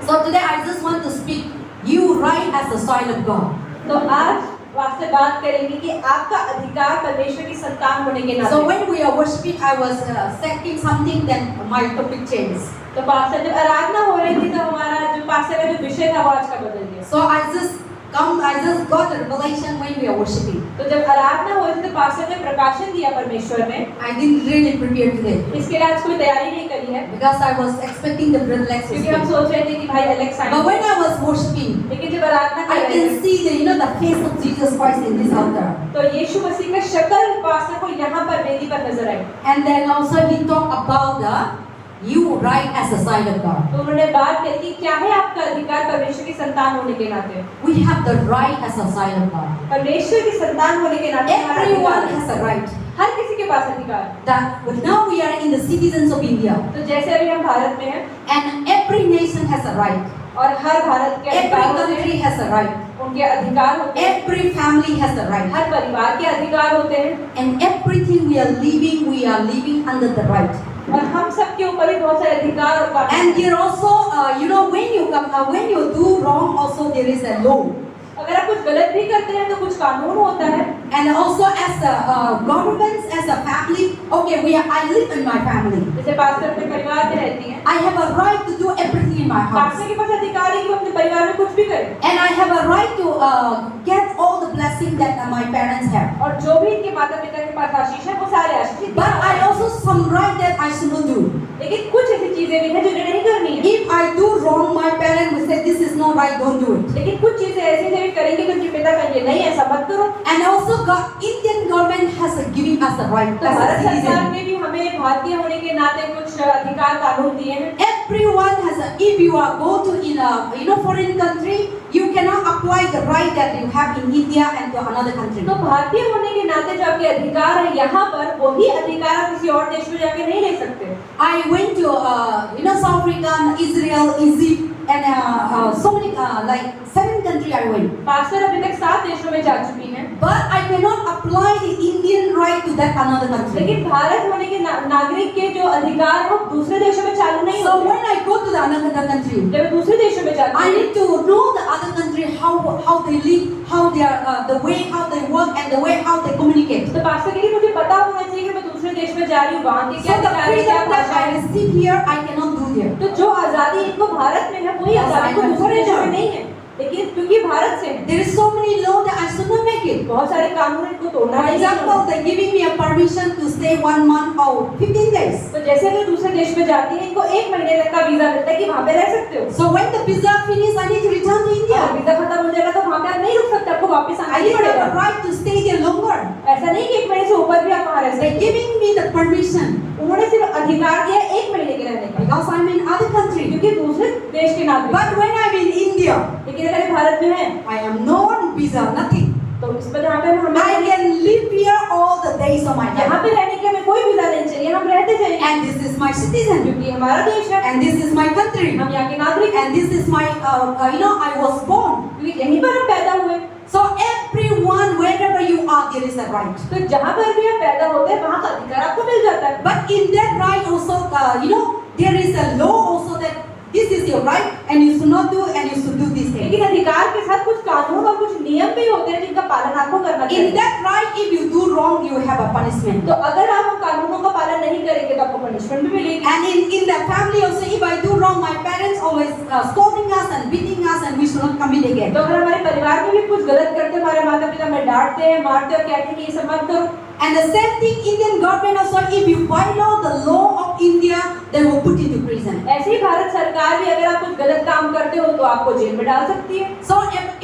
So today I just want to speak you right as a child of God. तो आज आपसे बात करेंगे कि आपका अधिकार परमेश्वर की संतान होने के नाते। So when we are worshiping, I was saying something, then my topic changed. तो पास्टर जब आराधना हो रही थी तो हमारा जो पास्टर का जो विषय था वो आज का बदल गया। So I just got a revelation when we are worshiping. तो जब आराधना हो रही थी तो पास्टर ने प्रकाशन दिया परमेश्वर ने। I didn't really prepare today इसके लिए आज कोई तैयारी नहीं करी है। because I was expecting the brother Alex to क्योंकि हम speak. सोच रहे थे कि भाई एलेक्स आएंगे। But when I was worshiping, लेकिन जब आराधना कर I रहे can थे see the face of Jesus Christ in this altar. तो यीशु मसीह का शक्ल पास्टर को यहाँ पर वेदी पर नजर आई। And then also he talked about the you right as a child of God. तो उन्होंने बात करी कि क्या है आपका अधिकार परमेश्वर की संतान होने के नाते। We have the right as a child of God. परमेश्वर की संतान होने के नाते हमारा Everyone अधिकार has a right. हर किसी के पास अधिकार है। That but now we are in the citizens of India, तो जैसे अभी हम भारत में हैं and every nation has a right. और हर भारत के अधिकार Every होते country हैं, has a right. उनके अधिकार होते हैं, Every family has a right. हर परिवार के अधिकार होते हैं And everything we are living under the right. और हम सब के ऊपर भी बहुत सारे अधिकार और कानून And हैं। there also, when you do wrong, also there is a law. अगर आप कुछ गलत भी करते हैं तो कुछ कानून होता है। And also as a governments, as a family, okay, I live in my family. जैसे पास्टर अपने परिवार में रहती हैं, I have a right to do everything in my house. Pastor के पास अधिकार है कि वो अपने परिवार में कुछ भी करे And I have a right to get all the blessings that my parents have. और जो भी इनके माता पिता के पास आशीष है वो सारे आशीष But I also some right that I should not do. लेकिन कुछ ऐसी चीजें भी हैं जो इन्हें नहीं करनी है। If I do wrong, my parents will say this is not right, don't do it. लेकिन कुछ चीजें ऐसी भी करेंगे तो उनके पिता कहेंगे नहीं ऐसा मत करो। And also Indian government has giving us a right तो as a भारत सरकार citizen. ने भी हमें भारतीय होने के नाते कुछ अधिकार कानून दिए हैं। Everyone has a, if you are go to in a foreign country, you cannot apply the right that you have in India and to another country. तो भारतीय होने के नाते जो आपके अधिकार है यहाँ पर वही अधिकार आप किसी और देश में जाके नहीं ले सकते। I went to South Africa, Israel, Egypt, and so many like 7 countries I went. Pastor अभी तक 7 देशों में जा चुकी हैं। But I cannot apply the Indian right to that another country. लेकिन भारत होने के नागरिक के जो अधिकार है वो दूसरे देशों में चालू नहीं So होते। when I go to the another country, जब मैं दूसरे देशों में जाती I हूँ need to know the other country how they live, how they are the way how they work and the way how they communicate. तो pastor के लिए मुझे पता होना चाहिए कि मैं दूसरे देश में जा रही हूँ वहाँ की क्या So the अधिकार है क्या freedom that भाषा I है। receive here, I cannot do there. तो जो आजादी इनको भारत में है वही आजादी को दूसरे देशों में नहीं है। लेकिन क्योंकि भारत से है There is so many law that I should not make it. बहुत सारे कानून इनको तोड़ना For नहीं example, है। they giving me a permission to stay 1 month or 15 days. तो जैसे अगर दूसरे देश में जाती है इनको 1 महीने तक का वीजा मिलता है कि वहाँ पे रह सकते हो। So when the visa finish, I need to return to अगर India. वीजा खत्म हो जाएगा तो वहाँ पे आप नहीं रुक सकते, आपको वापस आना I he need to have पड़ेगा। a right to stay there longer. ऐसा नहीं कि 1 महीने से ऊपर भी आप वहाँ रह They सकते giving me the permission हो। उन्होंने सिर्फ अधिकार दिया 1 महीने के रहने का because I'm in other country. क्योंकि दूसरे देश के नागरिक। But when I'm in India, लेकिन अगर ये भारत में है I am non visa, nothing. तो इस पर यहाँ पे हमें I can live here all the days of my यहाँ life. पे रहने के हमें कोई वीजा नहीं चाहिए, हम रहते जाएंगे And this is my citizen. क्योंकि हमारा देश है, And this is my country. हम यहाँ के नागरिक हैं, And this is my, I was born. क्योंकि यहीं पर हम पैदा हुए। So everyone, wherever you are, there is a right. तो जहाँ पर भी आप पैदा होते हैं वहाँ का अधिकार आपको मिल जाता है। But in that right also, there is a law also that this is your right and you should not do and you should do this thing. लेकिन अधिकार के साथ कुछ कानून और कुछ नियम भी होते हैं जिनका पालन आपको करना In चाहिए। that right, if you do wrong, you have a punishment. तो अगर आप उन कानूनों का पालन नहीं करेंगे तो आपको पनिशमेंट भी मिलेगी। And in the family also, if I do wrong, my parents always scolding us and beating us and we should not commit again. तो अगर हमारे परिवार में भी कुछ गलत करते हैं, हमारे माता पिता हमें डांटते हैं, मारते हैं और कहते हैं कि ये सब मत करो। And the same thing, Indian government also, if you violate the law of India, they will put you to prison. ऐसे ही भारत सरकार भी अगर आप कुछ गलत काम करते हो तो आपको जेल में डाल सकती है। So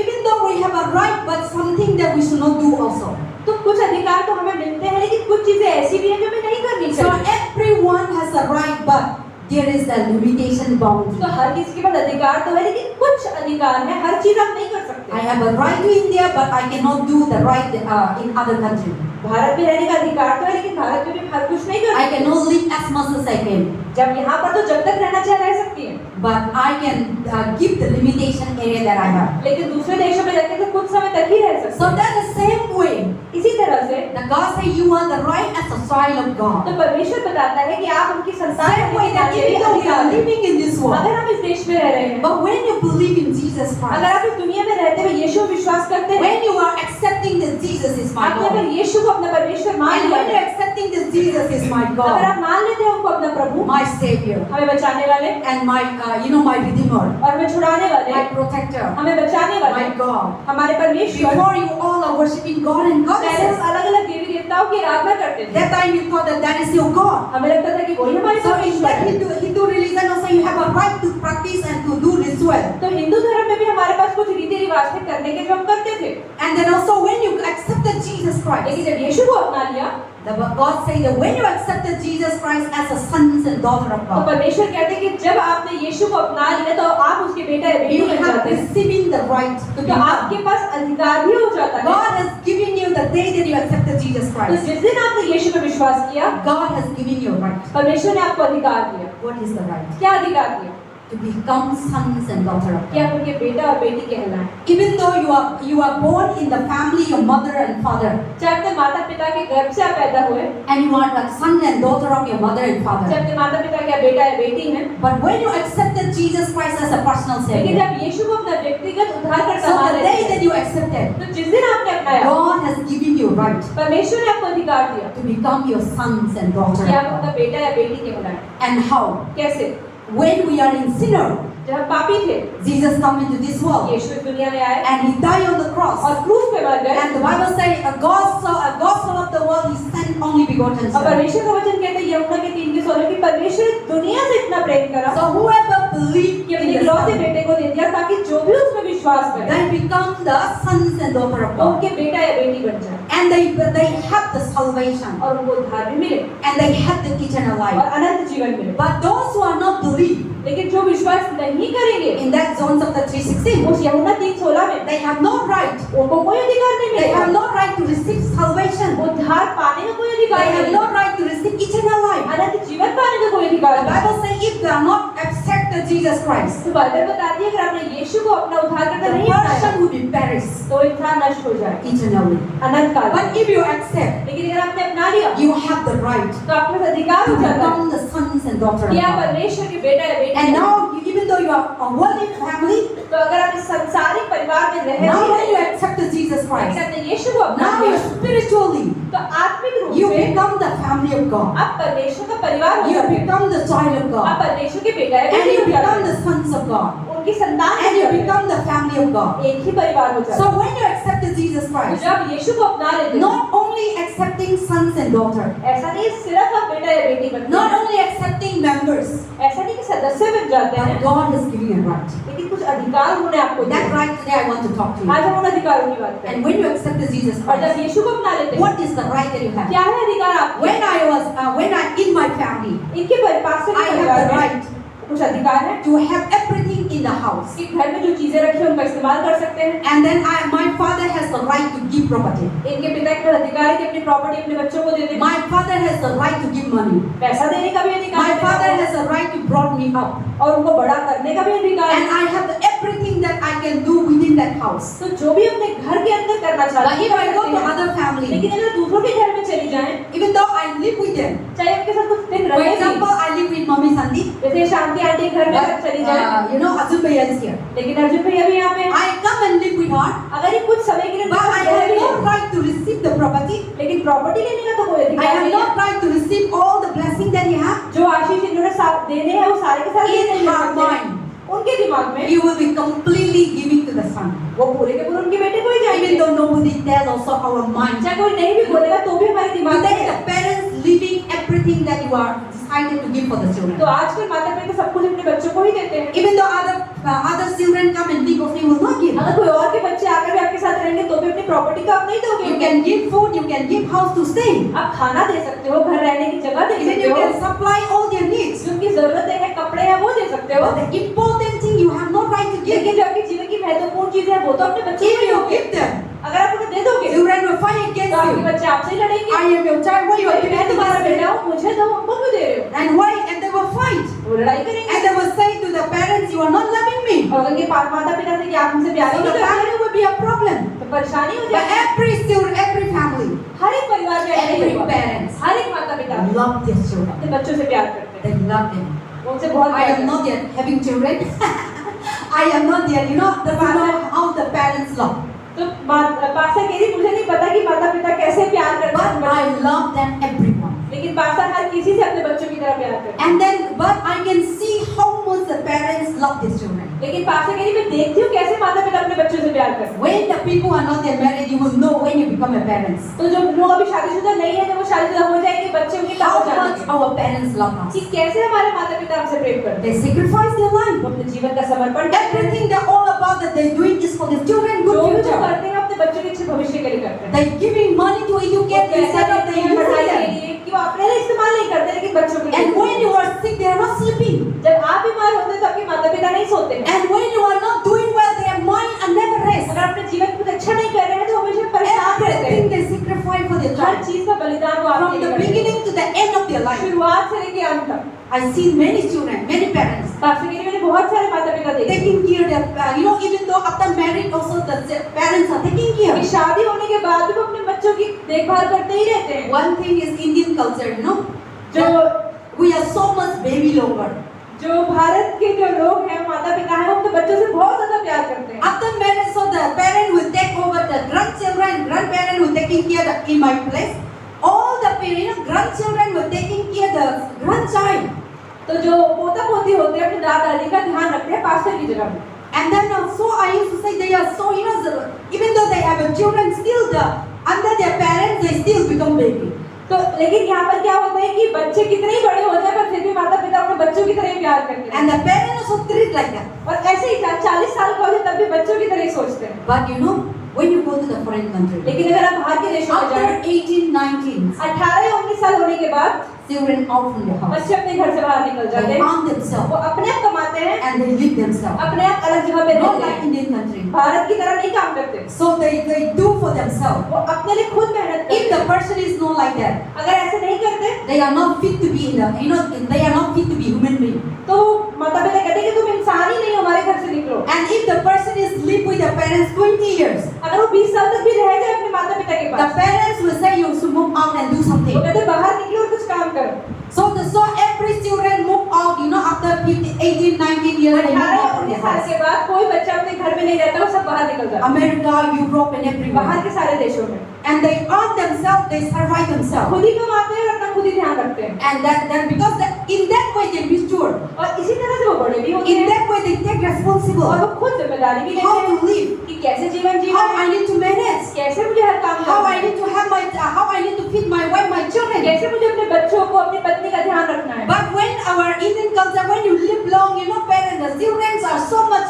even though we have a right, but something that we should not do also. तो कुछ अधिकार तो हमें मिलते हैं लेकिन कुछ चीजें ऐसी भी हैं जो हमें नहीं करनी So चाहिए। everyone has a right, but there is a limitation boundary. तो हर किसी के पास अधिकार तो है लेकिन कुछ अधिकार है, हर चीज आप नहीं कर I सकते। have a right to India, but I cannot do the right in other country. Bharat में रहने का अधिकार तो है लेकिन भारत में भी हर कुछ नहीं कर I सकते। cannot live as much as I can, जब यहाँ पर तो जब तक रहना चाहे रह सकती है, but I can give the limitation area that I have. लेकिन दूसरे देशों में रहते तो कुछ समय तक ही रह सकते So हैं। that the same way, इसी तरह से The God say you are the right as a child of God. तो परमेश्वर बताता है कि आप उनकी संतान Same way होने के that नाते even though we अधिकार are हैं। living in this world, अगर हम इस देश में रह रहे हैं, but when you believe in Jesus अगर Christ, आप इस दुनिया में रहते हुए यीशु में विश्वास करते हैं, when you are accepting that Jesus is my आपने अगर Lord, यीशु को अपना परमेश्वर मान and लिया when you are है, accepting that Jesus is my अगर God, आप मान लेते हैं उनको अपना प्रभु, my Savior, हमें बचाने वाले and my my Redeemer, और हमें छुड़ाने वाले, my Protector, हमें बचाने वाले, my God. हमारे परमेश्वर। Before you all are worshiping God and पहले goddesses. हम अलग अलग देवी देवताओं की आराधना करते थे, That time you thought that that is your God. हमें लगता था कि वही हमारे So in परमेश्वर that है। Hindu religion also you have a right to practice and to do ritual. तो हिंदू धर्म में भी हमारे पास कुछ रीति रिवाज थे करने के जो हम करते थे, And then also when you accepted Jesus Christ, लेकिन जब यीशु को अपना लिया the God say that when you accepted Jesus Christ as a sons and daughter of तो God, परमेश्वर कहते हैं कि जब आपने यीशु को अपना लिया तो आप उसके बेटा या बेटी you बन have जाते हैं, receiving the right to तो become. आपके पास अधिकार भी हो जाता है। God has given you the day that you accepted Jesus तो Christ. जिस दिन आपने यीशु में विश्वास किया, God has given you a right. परमेश्वर ने आपको अधिकार दिया। What is the right? क्या अधिकार दिया? To become sons and daughter of कि God. आप उनके बेटा और बेटी कहलाएं। Even though you are born in the family of mother and father, चाहे अपने माता पिता के गर्भ से आप पैदा हुए, and you are the son and daughter of your mother and चाहे father, अपने माता पिता के बेटा या बेटी हैं, but when you accepted Jesus Christ as a personal लेकिन Savior, जब यीशु को अपना व्यक्तिगत उद्धारकर्ता so मान the लेते day हैं, that you accepted, तो जिस दिन आपने अपनाया, God has given you right परमेश्वर ने आपको अधिकार दिया to become your sons and daughter कि of आप अपना God. बेटा या बेटी कहलाएं। And how? कैसे? When we are in sinner, जब हम पापी थे, Jesus come into this world यीशु इस दुनिया में आए and He died on the cross. और क्रूस पे मर गए, And the Bible says, God so loved the world, He sent only begotten और Son. परमेश्वर का वचन कहता है यूहन्ना के 3:16 कि परमेश्वर ने दुनिया से इतना प्रेम करा So whoever believes कि अपने in the इकलौते Son, बेटे को दे दिया ताकि जो भी उसमें विश्वास करे they become the sons and daughter of वो God. उनके बेटा या बेटी बन जाए And they have the salvation. और उनको उद्धार भी मिले And they have the eternal और life. अनंत जीवन मिले। But those who are not believe लेकिन जो विश्वास नहीं करेंगे in that zones of the 316, उस यूहन्ना 3:16 में they have no right. उनको कोई अधिकार नहीं They have मिलेगा, no right to receive salvation. उद्धार पाने का कोई They अधिकार have नहीं, no right to receive eternal life. अनंत जीवन पाने का कोई अधिकार The नहीं। Bible says if they are not accepted Jesus Christ, तो बाइबल बताती है अगर आपने यीशु को अपना उद्धारकर्ता the नहीं अपनाया person will be perished तो इंसान नष्ट हो जाए eternally. अनंत काल में। But if you accept, लेकिन अगर आपने अपना लिया you have the right तो आपके पास अधिकार to हो जाता है become the sons and daughters of कि आप God. परमेश्वर के बेटा या बेटी And हैं। now, even though you are a worldly family, तो अगर आप इस संसारिक परिवार में रह now रहे when you हैं, accepted Jesus Christ, लेकिन आपने यीशु को अपना now लिया you spiritually, तो आत्मिक रूप you से become the family of God. आप परमेश्वर का परिवार हो You जाते हैं, become the child of आप God. परमेश्वर के बेटा या And बेटी you हो जाते become हैं, the sons of God. उनकी संतान And हो you जाते हैं, become the family of God. एक ही परिवार हो जाता So है। when you accepted Jesus तो Christ, जब यीशु को अपना लेते हैं, not only accepting sons and daughters, ऐसा नहीं सिर्फ आप बेटा या बेटी बनते not हैं, only accepting members, ऐसा नहीं कि सदस्य बन जाते but हैं, God has given you a right. लेकिन कुछ अधिकार उन्होंने आपको That दिए। right today I want to talk to you. आज हम उन अधिकारों की बात करें And when you accepted Jesus और जब Christ, यीशु को अपना लेते हैं, what is the right that you have? क्या है अधिकार आपके? When I in my family, इनके पास से I have परिवार the में right कुछ अधिकार है to have everything in the house. कि घर में जो चीजें रखी हैं उनका इस्तेमाल कर सकते हैं। And then my father has the right to give property. इनके पिता के पास अधिकार है कि अपनी प्रॉपर्टी अपने बच्चों को दे दें। My father has the right to give money. पैसा देने का भी अधिकार My है father has the right to brought me up. और उनको बड़ा करने का भी अधिकार And है। I have everything that I can do within that house. तो जो भी अपने घर के अंदर करना But चाहते if I go हैं to कर सकते हैं। other family, लेकिन अगर दूसरों के घर में चली जाएं, even though I live with them, चाहे उनके साथ कुछ दिन for रहे भी, example, I live with Mommy Sandy, जैसे शांति आंटी के घर में अगर चली जाए, Azul Bhaiya is here. लेकिन अर्जुन भैया भी यहाँ पे हैं। I come and live with her, अगर ये कुछ समय के लिए but I उनके साथ have रह भी no है, right to receive the property. लेकिन प्रॉपर्टी लेने का तो कोई I अधिकार have नहीं है। no right to receive all the blessing that you have. जो आशीष इन्होंने देने हैं वो सारे के सारे In नहीं ले her सकते। mind, उनके दिमाग में you will be completely giving to the son. वो पूरे के पूरे उनके बेटे को ही Even जाएंगे। though nobody tells also our mind. चाहे कोई नहीं भी बोलेगा तो भी हमारे दिमाग में Today है। the parents leaving everything that you are decided to give for the children. तो आजकल माता पिता सब कुछ अपने बच्चों को ही देते हैं। Even though other children come and live, also you will not give. अगर कोई और के बच्चे आकर भी आपके साथ रहेंगे तो भी अपनी प्रॉपर्टी को आप नहीं दोगे। You can give food, you can give house to stay. आप खाना दे सकते हो, घर रहने की जगह दे Even सकते you हो, can supply all their needs. जो उनकी जरूरतें हैं कपड़े हैं वो दे सकते हो। But the important thing you have no right to give. लेकिन जो आपके जीवन की महत्वपूर्ण चीजें हैं वो तो अपने बच्चों को If ही you दोगे। give them, अगर आप उन्हें दे दोगे children will fight तो against आपके you. बच्चे आपसे ही लड़ेंगे। I am your child, why you are मैं giving तुम्हारा to बेटा me? हूँ, मुझे दो, हमको क्यों दे रहे हो? And why? And they will fight. वो लड़ाई करेंगे And they will say to the parents, you are not loving me. और उनके माता पिता से कि आप हमसे प्यार So नहीं the करते family will be a problem. तो परेशानी हो But जाएगी। every family, हर एक परिवार में ऐसा ही every होगा। parents हर एक माता पिता love their children. अपने बच्चों से प्यार करते They हैं, love them. वो उनसे बहुत I प्यार am करते हैं। not yet having children. I am not yet, doesn't know how the parents love. तो पास्टर कह रही मुझे नहीं पता कि माता पिता कैसे प्यार करते But हैं, I love them everyone. लेकिन पास्टर हर किसी से अपने बच्चों की तरह प्यार करते हैं। And then, but I can see how much the parents love their children. लेकिन पास्टर कह रही मैं देखती हूँ कैसे माता पिता अपने बच्चों से प्यार करते हैं। When the people are not yet married, you will know when you become a parents. तो जो लोग अभी शादीशुदा नहीं है, जब वो शादीशुदा हो जाएंगे, बच्चे उनके How पास much जाएंगे our parents love us. कि कैसे हमारे माता पिता हमसे प्रेम करते They sacrifice their हैं, life. वो अपने जीवन का समर्पण करते हैं। Everything they're all about that they're doing is for their children जो good भी वो future. करते हैं अपने बच्चों के अच्छे भविष्य के लिए करते हैं। They're giving money to educate वो instead of पैसा they देते हैं पढ़ाई using के them. लिए कि वो अपने लिए इस्तेमाल नहीं करते, लेकिन बच्चों के And when लिए। you are sick, they are not sleeping. जब आप बीमार होते हैं तो आपके माता पिता नहीं सोते हैं। And when you are not doing well, their mind are never rest. अगर अपने जीवन में कुछ अच्छा नहीं कर रहे हैं तो हमेशा परेशान रहते हैं। Everything they sacrifice for their her child. चीज का बलिदान वो आपके From लिए the करते हैं। beginning to the end of their life. शुरुआत से लेके अंत तक। I see many children, many parents pastor कह रही मैंने बहुत सारे माता पिता देखे taking care of their, even though after marriage also the parents are taking care. कि शादी होने के बाद भी वो अपने बच्चों की देखभाल करते ही रहते हैं। One thing is Indian culture, जो we are so much baby lover. जो भारत के जो लोग हैं, माता पिता हैं, वो अपने बच्चों से बहुत ज्यादा प्यार करते हैं। After marriage, so the parent will take over the grandchildren, grandparent will taking care in my place. All the parents, grandchildren will taking care the grandchild. तो जो पोता पोती होते हैं अपने दादा दादी का ध्यान रखते हैं पास्टर की जगह में। And then so I used to say they are so even though they have a children, still under their parents they still become baby. तो लेकिन यहाँ पर क्या होता है कि बच्चे कितने ही बड़े हो जाए पर फिर भी माता पिता अपने बच्चों की तरह ही प्यार करते हैं। And the parents also treat like that. और ऐसे ही 40 साल का हो जाए तब भी बच्चों की तरह ही सोचते हैं। But when you go to the foreign country, लेकिन अगर आप बाहर के देशों में after जाएं, 18, 19, 18 या 19 साल होने के बाद children out from the house. बच्चे अपने घर से बाहर निकल जाते They हैं, earn themselves वो अपने आप कमाते हैं, and they live themselves. अपने आप अलग जगह पे Not रहते like हैं, Indian country. भारत की तरह नहीं काम करते, So they do for themselves. वो अपने लिए खुद मेहनत If करते the हैं। person is not like that, अगर ऐसे नहीं करते they are not fit to be they are not fit to be human being. तो माता पिता कहते हैं कि तुम इंसान ही नहीं हो, हमारे घर से निकलो। And if the person is live with their parents 20 years, अगर वो 20 साल तक भी रह जाए अपने माता पिता के the pass, parents will say you should move out and do वो something. कहते हैं बाहर निकलो और कुछ काम करो। So every children move out, after 15, 18, 19 years they move 18 out from the 19 साल house. के बाद कोई बच्चा अपने घर में नहीं रहता, वो सब बाहर निकल जाता है, America, Europe and बाहर everywhere. के सारे देशों में And they earn themselves, they survive themselves. खुद ही कमाते हैं और अपना खुद ही ध्यान रखते हैं। And then because in that way they mature. और इसी तरह से वो बड़े भी होते In हैं that way they take और responsible. वो खुद जिम्मेदारी भी How लेते हैं to live, कि कैसे जीवन जीना how है, I need to manage, कैसे मुझे हर काम how करना I है, need to have how I need to feed my wife, my children. कैसे मुझे अपने बच्चों को अपनी पत्नी का ध्यान रखना है। But when our Indian culture, when you live long, parents, the children are so much,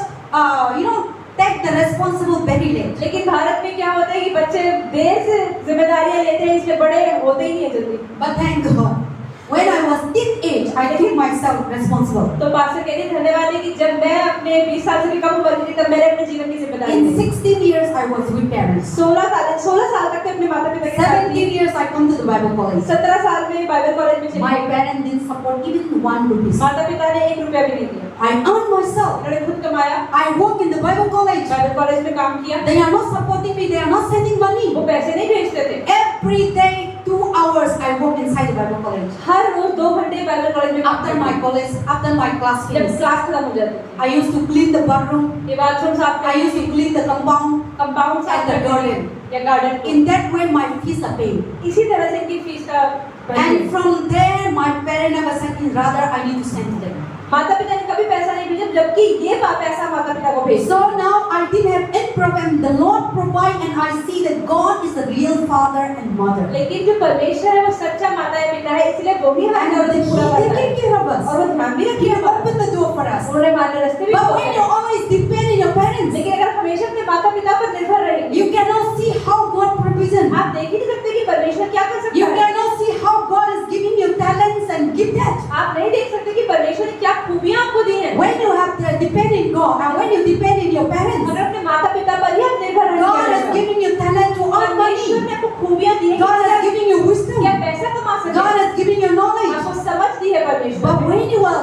take the responsible very late. लेकिन भारत में क्या होता है कि बच्चे देर से जिम्मेदारियां लेते हैं, इसलिए बड़े होते ही नहीं है जल्दी। But thank God, when I was teenage, I took myself responsible. तो पास्टर कह रही धन्यवाद है कि जब मैं अपने 20 साल से भी कम उम्र की थी तब मैंने अपने जीवन की जिम्मेदारी In Lee. 16 years, I was with parents. 16 साल तक तो अपने माता पिता के साथ 17 years, I come to the Bible college. 17 साल में बाइबल कॉलेज में चली My गई। parents didn't support even 1 rupee. माता पिता ने 1 रुपया भी नहीं दिया, I earned myself. उन्होंने खुद कमाया, I work in the Bible college. Bible college में काम किया, They are not supporting me. They are not sending money. वो पैसे नहीं भेजते थे। Every day, 2 hours, I work inside the Bible college. हर रोज 2 घंटे बाइबल कॉलेज में काम After करते my थे। college, after my class जब finished, क्लास खत्म हो जाती थी, I used to clean the bathroom. ये बाथरूम साफ I used to clean the compound compound साफ and the करते garden. थे या garden. In that way, my fees are paid. इसी तरह से इनकी फीस का And from there, my parents never said, rather, I need to send them. माता पिता ने कभी पैसा नहीं भेजा, जबकि ये पैसा माता पिता को भेज। So now I didn't have any problem. The Lord provide, and I see that God is the real father and mother. लेकिन जो परमेश्वर है वो सच्चा माता पिता है, इसलिए वो भी And हमारे He लिए पूरा करता है taking care of us. और वो ध्यान भी He रखिए हमारा। opened the door for us. उन्होंने हमारे रास्ते भी But खोले when हैं। you always depend on your parents, लेकिन अगर आप हमेशा अपने माता पिता पर निर्भर रहेंगे, you cannot see how God provision. आप देख ही नहीं सकते कि परमेश्वर क्या कर You सकता है। cannot see how God is giving you talents and gifted. आप नहीं देख सकते कि परमेश्वर ने क्या खूबियां आपको दी हैं। When you have to depend on God and when you depend on your parents, अगर अपने माता पिता पर ही आप निर्भर God is रहेंगे, giving you talent to earn परमेश्वर money. ने आपको खूबियां दी हैं, God is कि giving you wisdom. क्या पैसा कमा सकते God हैं, is giving you knowledge. आपको समझ दी है परमेश्वर But ने। when you are,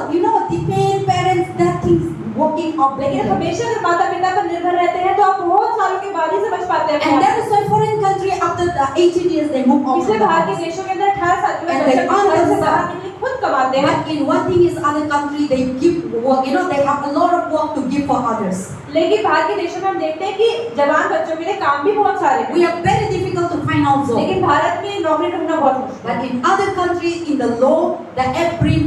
depend parents, that things working of लेकिन them. हमेशा अगर माता पिता पर निर्भर रहते हैं तो आप बहुत सालों के बाद ही समझ पाते हैं And that is why foreign country after the 18 years they move on. इसलिए बाहर के देशों के अंदर 18 साल के And बाद they बच्चे घर से understand. बाहर निकले खुद कमाते हैं। But in one thing is other country they give work, they have a lot of work to give for others. लेकिन बाहर के देशों में हम देखते हैं कि जवान बच्चों के लिए काम भी बहुत सारे We हैं, are very difficult to find out job. लेकिन भारत में नौकरी ढूंढना बहुत मुश्किल है। But in other countries in the law that every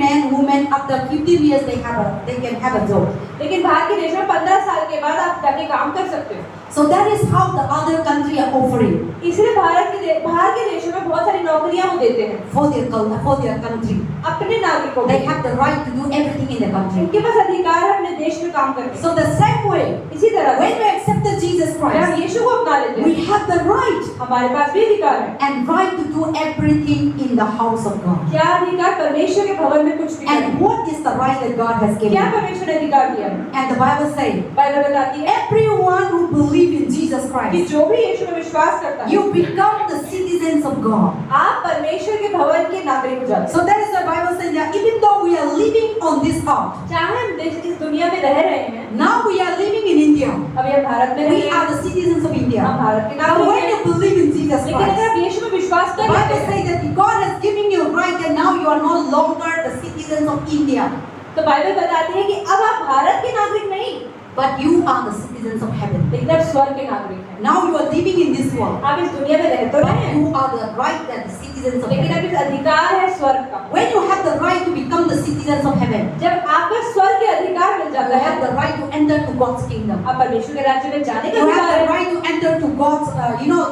man woman after 15 years they can have a job. लेकिन बाहर के देशों में 15 साल के बाद आप जाके काम कर सकते हो। So that is how the other country are offering इसलिए बाहर के देशों में बहुत सारी नौकरियां वो देते हैं for their country. अपने नागरिकों They को। have the right to do everything in the country. उनके पास अधिकार है अपने देश में काम करने का। So the same way, इसी तरह when we accepted Jesus जब हम Christ, यीशु को अपना लेते we हैं have the right हमारे पास भी अधिकार है। and right to do everything in the house of God. क्या अधिकार? परमेश्वर के भवन में कुछ भी करना। And what is the right that God has given? क्या परमेश्वर ने अधिकार दिया है? And the Bible says, Bible बताती है everyone who believes in Jesus कि Christ, जो भी यीशु में विश्वास करता है you become the citizens of God. आप परमेश्वर के भवन के नागरिक हो जाते हैं। So that is the Bible saying that even though we are living on this earth, चाहे हम इस दुनिया में रह रहे हैं, now we are living in India. अभी हम भारत में We रह are the citizens of हम India. भारत के Now नागरिक when you हैं। believe in Jesus लेकिन अगर Christ, आप यीशु में विश्वास the कर लेते Bible हैं says that God has given you right and now you are no longer the citizens of India, तो बाइबल बताती है कि अब आप भारत के नागरिक नहीं, but you are the citizens of heaven. लेकिन आप स्वर्ग के नागरिक हैं। Now you are living in this world, आप इस दुनिया में रह तो रहे but हैं, you are the right that the citizens of लेकिन heaven. अब इस अधिकार है स्वर्ग का। When you have the right to become the citizens of heaven, जब आपको स्वर्ग के अधिकार मिल you जाता have है, the right to enter to God's kingdom. आप परमेश्वर के राज्य में जाने का You अधिकार have the है, right to enter to God's,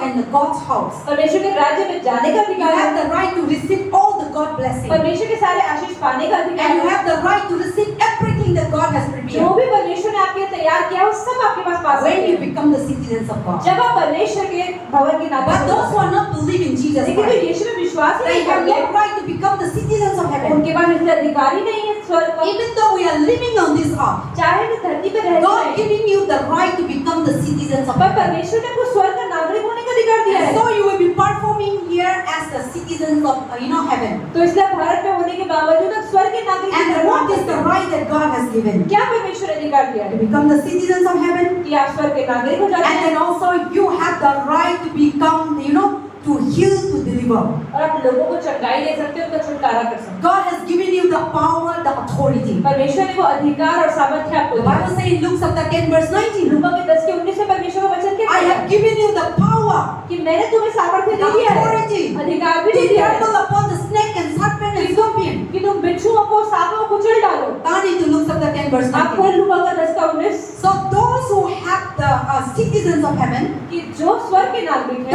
and God's house. परमेश्वर के राज्य में जाने का You अधिकार have है, the right to receive all the God blessings. परमेश्वर के सारे आशीष पाने का अधिकार And you है। have the right to receive everything that God has जो prepared. भी परमेश्वर ने आपके लिए तैयार किया है, वो सब आपके पास पा सकते When you हैं। become the citizens of God. जब आप परमेश्वर के भवन के नागरिक But those हो, who are not believing in Jesus लेकिन जो Christ, यीशु में विश्वास ही they नहीं have करते, no right to become the citizens of heaven. उनके पास इसलिए अधिकार ही नहीं है स्वर्ग का। Even though we are living on this earth, चाहे वो धरती पर रहते God हैं, giving you the right to become the citizens of पर heaven. परमेश्वर ने आपको स्वर्ग का नागरिक होने का अधिकार दिया And है। so you will be performing here as the citizens of heaven. तो इसलिए भारत में होने के बावजूद आप स्वर्ग के नागरिक की And तरह what is करते the हैं। right that God has given? क्या परमेश्वर ने अधिकार दिया To है become the citizens of heaven. कि आप स्वर्ग के नागरिक हो जाते And हैं then also you have the right to become, to heal, to deliver. और आप लोगों को चंगाई दे सकते हैं, उनका छुटकारा कर सकते God has given you the power, the authority. हैं। परमेश्वर ने वो अधिकार और सामर्थ्य आपको The दिया है। Bible says in Luke chapter 10 verse 19, लूका के 10 के 19 में परमेश्वर का वचन क्या I कहता have है given you the power, कि मैंने तुम्हें सामर्थ्य दे दिया है, authority, अधिकार भी to दे दिया है trample upon the snake and serpent and scorpion. कि तुम बिच्छुओं को सांपों को कुचल डालो। Turn into Luke chapter 10 verse आप 19. खोल लूका का 10 का 19 So those who have the citizens of heaven, कि जो स्वर्ग के नागरिक हैं,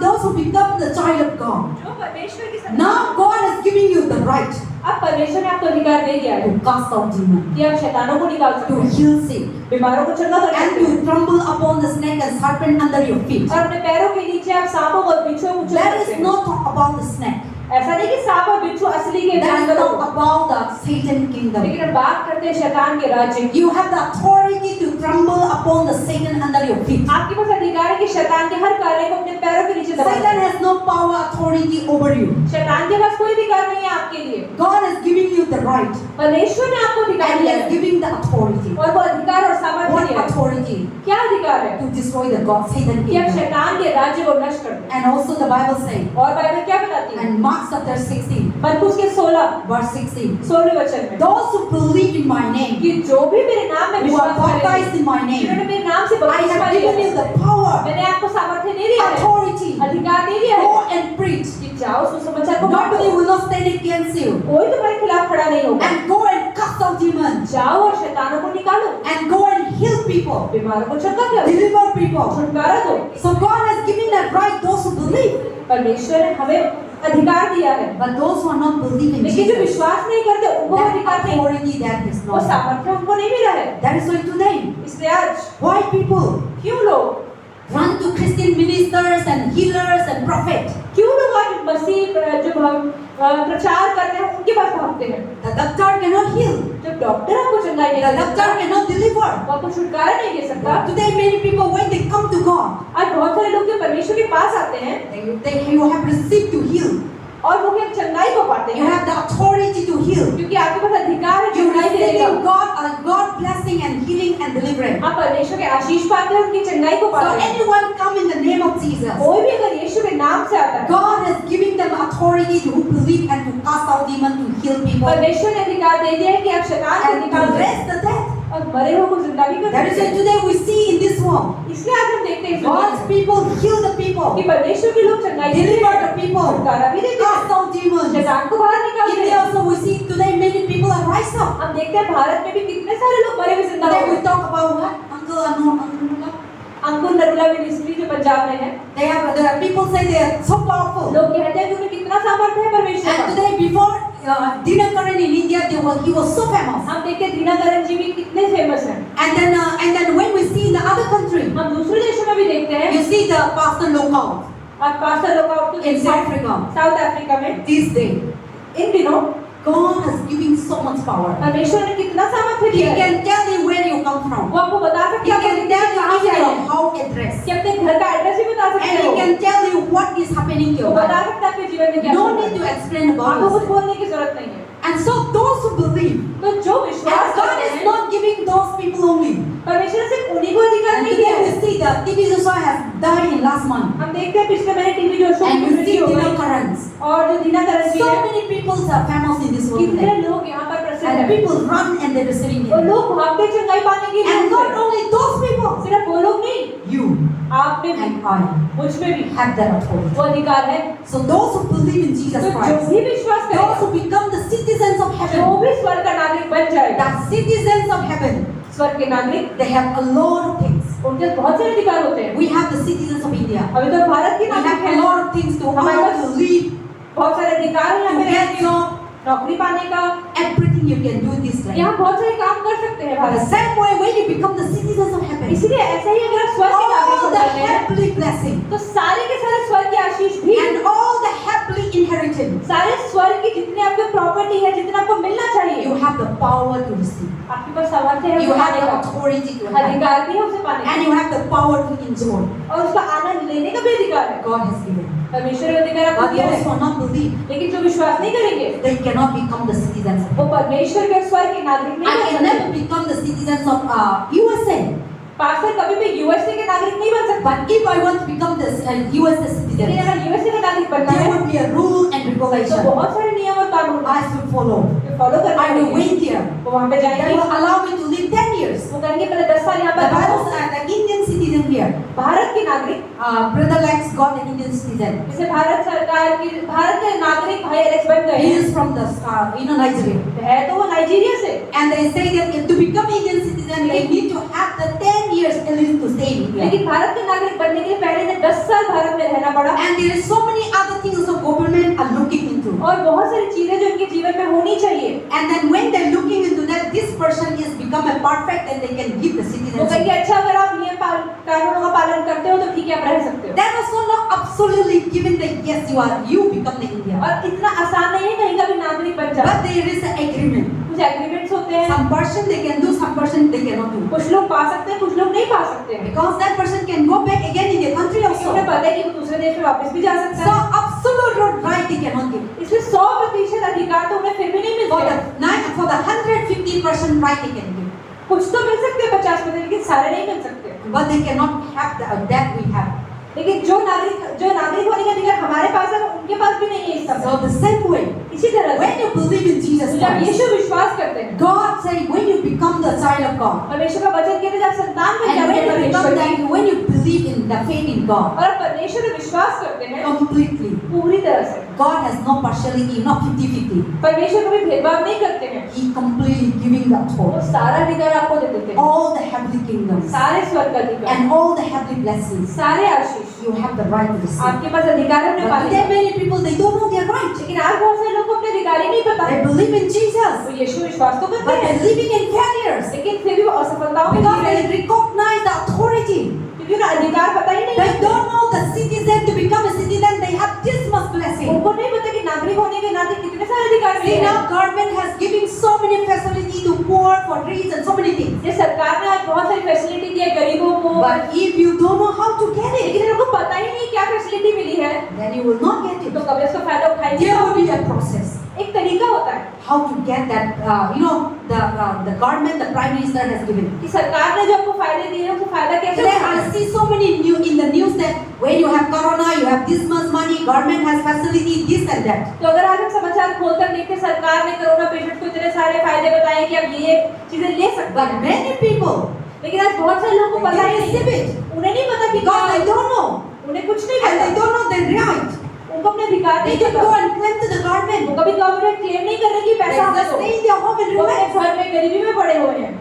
those who become the child of God. जो परमेश्वर की संतान, Now God has given you the right अब परमेश्वर ने आपको अधिकार दे दिया है to cast out demons, कि आप शैतानों को निकाल सकते to हैं, heal sick, बीमारों को चंगा कर and सकते हैं to trample upon the snake and serpent under your feet. और अपने पैरों के नीचे आप सांपों और बिच्छुओं को कुचल That सकते is हैं। not about the snake. ऐसा नहीं कि सांप और बिच्छू असली के That is जानवरों not को, about the Satan kingdom. लेकिन हम बात करते हैं शैतान के राज्य की। You have the authority to trample upon the Satan under your feet. आपके पास अधिकार है कि शैतान के हर कार्य को अपने पैरों के नीचे दबा Satan दें। has no power, authority over you. शैतान के पास कोई अधिकार नहीं है आपके लिए। God has given you the right, परमेश्वर ने आपको अधिकार and He दिया has है given the authority. और वो अधिकार और सामर्थ्य What दिया है। authority? क्या अधिकार है To destroy the God, Satan कि आप kingdom. शैतान के राज्य को नष्ट कर दें। And also the Bible says, और बाइबल क्या बताती है? and Mark chapter 16, मरकुस के 16 verse 16, 16वें वचन में those who believe in my name, कि जो भी मेरे नाम में who are विश्वास करेंगे, baptized in my जिन्होंने name, मेरे नाम से I बपतिस्मा have लिया given you है, the power, मैंने आपको सामर्थ्य दे दिया है, authority, अधिकार दे दिया go है and preach. कि जाओ सुसमाचार को Nobody बांटो। will not stand against you. कोई तुम्हारे खिलाफ खड़ा नहीं होगा। And go and cast out demons. जाओ और शैतानों को निकालो, And go and heal people. बीमारों को चंगा करो, Deliver people. छुटकारा दो। So God has given that right those who believe. परमेश्वर ने हमें अधिकार दिया है, But those who are not believing लेकिन जो Jesus, विश्वास नहीं करते उनको that अधिकार नहीं, authority that is वो not. सामर्थ्य उनको नहीं मिला है। That is why today, इसलिए आज why people क्यों लोग run to Christian ministers and healers and prophets? क्यों लोग आज मसीह जो हम प्रचार करते हैं उनके पास भागते हैं? The doctor cannot heal. जब डॉक्टर आपको चंगाई नहीं The दे doctor सकता, cannot deliver. वो आपको छुटकारा नहीं दे सकता। Today many people when they come to God, आज बहुत सारे लोग जो परमेश्वर के पास आते हैं you have received to heal. और वो क्या चंगाई को पाते You हैं, have the authority to heal. क्योंकि आपके पास अधिकार है You चंगाई देने का। receiving God blessing and healing and deliverance. आप परमेश्वर के आशीष पाते हैं, उनकी चंगाई को So पाते हैं। anyone come in the name of Jesus, कोई भी अगर यीशु के नाम से आता है, God is giving them authority to believe and to cast out demons, to heal people, परमेश्वर ने अधिकार दे दिया है कि आप शैतान को and निकाल to दें raise the dead. और मरे हुए को जिंदा भी कर That is सकते why हैं। today we see in this world, इसलिए आज हम देखते हैं God's people heal the people, कि परमेश्वर के लोग चंगाई देते deliver हैं, the people, छुटकारा भी देते हैं, cast out demons. शैतान को बाहर निकालते India हैं। also we see today many people are rise up. हम देखते हैं भारत में भी कितने सारे लोग मरे हुए जिंदा हो Today we गए। talk about what? Uncle Anu, Ankur Narula ministry जो पंजाब में है, there are people say they are so powerful. लोग कहते हैं कि उन्हें कितना सामर्थ्य है परमेश्वर And का। today before Dinakaran in India, he was so famous. हम देखते हैं दीनाकरण जी भी कितने फेमस हैं। And then when we see in the other country, हम दूसरे देशों में भी देखते हैं you see the pastor lookout और पास्टर लोग out in South Africa. South Africa में This day, इन दिनों God has given so much power. परमेश्वर ने कितना सामर्थ्य He दिया है। can tell you where you come from. वो आपको बता सकते He हैं can tell you कहाँ से even आए your house address. कि अपने घर का एड्रेस भी बता सकते And हैं he वो। can tell you what is happening to वो your बता life. सकता है आपके जीवन में क्या No चल रहा need है। to explain about आपको कुछ it. बोलने की जरूरत नहीं है। And so those who believe, तो जो and विश्वास God करते is हैं, not giving those people only. परमेश्वर ने सिर्फ उन्हीं को अधिकार And नहीं दिया today है। we see that TV Joshua has died in last month. हम देखते हैं पिछले महीने टीवी जो शो And की we see मृत्यु हो गई Dinakarans. और जो दीनाकरण जी So है, many people are famous in this world कितने today. लोग यहाँ पर प्रसिद्ध And हैं people run and they're receiving और it. लोग भागते चंगाई पाने के And लिए not only those people, सिर्फ वो लोग नहीं, you आप में भी and I मुझ में भी have that authority. वो अधिकार है। So those who believe in तो Jesus जो Christ, भी विश्वास those करेगा, who become the citizens of जो heaven, भी स्वर्ग का नागरिक बन जाएगा, the citizens of heaven, स्वर्ग के नागरिक, they have a lot of things. उनके बहुत सारे अधिकार होते हैं। We have the citizens of India. अभी तो भारत के We नागरिक have a हैं, lot of things to हमारे earn, पास to live, बहुत सारे अधिकार हैं यहाँ to पे get रहने के, job, नौकरी पाने का, everything you can do in this life. यहाँ बहुत सारे काम कर सकते हैं The Bharat. same way when you become the citizens of heaven, इसीलिए ऐसा ही अगर आप स्वर्ग के नागरिक all हो the जाते हैं, heavenly blessing तो सारे के सारे स्वर्ग की आशीष भी, and all the heavenly inheritance, सारे स्वर्ग की जितने आपके प्रॉपर्टी है, जितना आपको मिलना चाहिए, you have the power to receive. आपके पास सामर्थ्य है You उसे have पाने the का, authority to have. अधिकार भी है उसे पाने And का, you have the power to enjoy. और उसका आनंद लेने का भी अधिकार है। God has given. परमेश्वर ने अधिकार आपको But दिया those है, who are not believe, लेकिन जो विश्वास नहीं करेंगे, they cannot become the citizens of वो heaven. परमेश्वर के स्वर्ग के नागरिक नहीं I बन can सकते। never become the citizens of USA. Pastor कभी भी यूएसए के नागरिक नहीं बन सकता। But if I want to become the USA लेकिन citizen, अगर यूएसए का नागरिक बनना there है, would be a rule and तो regulation बहुत सारे नियम और कानून I should follow. फॉलो करना I will पड़ेंगे। wait here. वो वहाँ पे They जाएंगे, will allow me to live 10 years. वो करेंगे पहले 10 साल यहाँ The पर Bible, रहो। the Indian citizen here, Bharat के नागरिक, Brother Lex got an Indian citizen. जैसे भारत सरकार की, भारत के नागरिक भाई एलेक्स बन गए He हैं। is from the Nigeria. है तो वो नाइजीरिया से, And they say that if to become Indian citizen, they need to have the 10 years at least to stay in India. लेकिन भारत के नागरिक बनने के लिए पहले ने 10 साल भारत में रहना पड़ा। And there is so many other things also government are looking into. और बहुत सारी चीजें जो उनके जीवन में होनी चाहिए, And then when they're looking into that, this person is become a perfect and they can give the वो citizenship. कहेंगे अच्छा अगर आप नियम कानूनों का पालन करते हो तो ठीक है आप रह सकते हो। That also not absolutely given that yes you become the India. और इतना आसान नहीं है कहीं का भी नागरिक बन जाना। But there is an agreement. कुछ एग्रीमेंट्स होते हैं, Some person they can do, some person they cannot do. कुछ लोग पा सकते हैं, कुछ लोग नहीं पा सकते हैं, Because that person can go back again in their country क्योंकि उन्हें also. पता है कि वो दूसरे देश में वापस भी जा सकता So है। absolute right they cannot give. इसलिए 100% अधिकार तो उन्हें फिर भी नहीं For मिलते the हैं। for the 150% right they can give. कुछ तो मिल सकते हैं 50%, लेकिन सारे नहीं मिल सकते। But they cannot have that we have. लेकिन जो नागरिक होने का अधिकार हमारे पास है, वो उनके पास भी नहीं है इस समय। So the same way, इसी तरह से when you believe in Jesus जब Christ, यीशु विश्वास करते हैं, God said when you become the child of God, परमेश्वर का वचन कहते हैं जब संतान बन and जाते हैं when you become परमेश्वर की, that, when you believe in the faith in God और परमेश्वर में विश्वास करते हैं completely, पूरी तरह से, God has no partiality, not 50-50. परमेश्वर कभी भेदभाव नहीं करते हैं, He completely giving the वो authority, सारा अधिकार आपको दे देते हैं, all the heavenly kingdoms सारे स्वर्ग का अधिकार, and all the heavenly blessings. सारे आशीष You have the right to receive. आपके पास अधिकार है उन्हें But पाने today का। many people they don't know their right. लेकिन आज बहुत सारे लोगों को अपने अधिकार ही नहीं पता They है, believe in Jesus, वो यीशु विश्वास तो करते but हैं, they're living in failures लेकिन फिर भी वो असफलताओं में because जी रहे हैं, they recognize the authority. क्योंकि उन्हें अधिकार पता ही नहीं They है। don't know the citizen to become a citizen. They have this much blessing. उनको नहीं पता कि नागरिक होने के नाते कितने सारे अधिकार See मिले now हैं। government has given so many facility to poor, for rich and so many things. ये सरकार ने आज बहुत सारी फैसिलिटी दी है गरीबों को, But if you don't know how to get it, लेकिन उनको पता ही नहीं क्या फैसिलिटी फैसिलिटी मिली है then you will not get तो it. कभी उसका फायदा उठाएंगे There will नहीं। be a process. एक तरीका होता है How to get that, the government, the Prime Minister has given. कि सरकार ने जो आपको फायदे दिए हैं उसको फायदा कैसे Today उठाना I है। see so many in the news that when you have corona, you have this much money, government has facility, this and that. तो अगर आज हम समाचार खोलकर देखते हैं, सरकार ने कोरोना पेशेंट को इतने सारे फायदे बताए कि आप ये चीजें ले सकते But हैं, many people, लेकिन आज बहुत सारे लोगों को they पता ही receive नहीं है। it उन्हें नहीं पता कि because they don't know उन्हें कुछ नहीं and they पता, don't know their right. उनको अपने अधिकार They नहीं can go पता। and claim to the वो government. कभी गवर्नमेंट क्लेम नहीं कर रही कि They पैसा हमें just दो। stay in their home and वो अपने relax. घर में गरीबी में पड़े हुए हैं,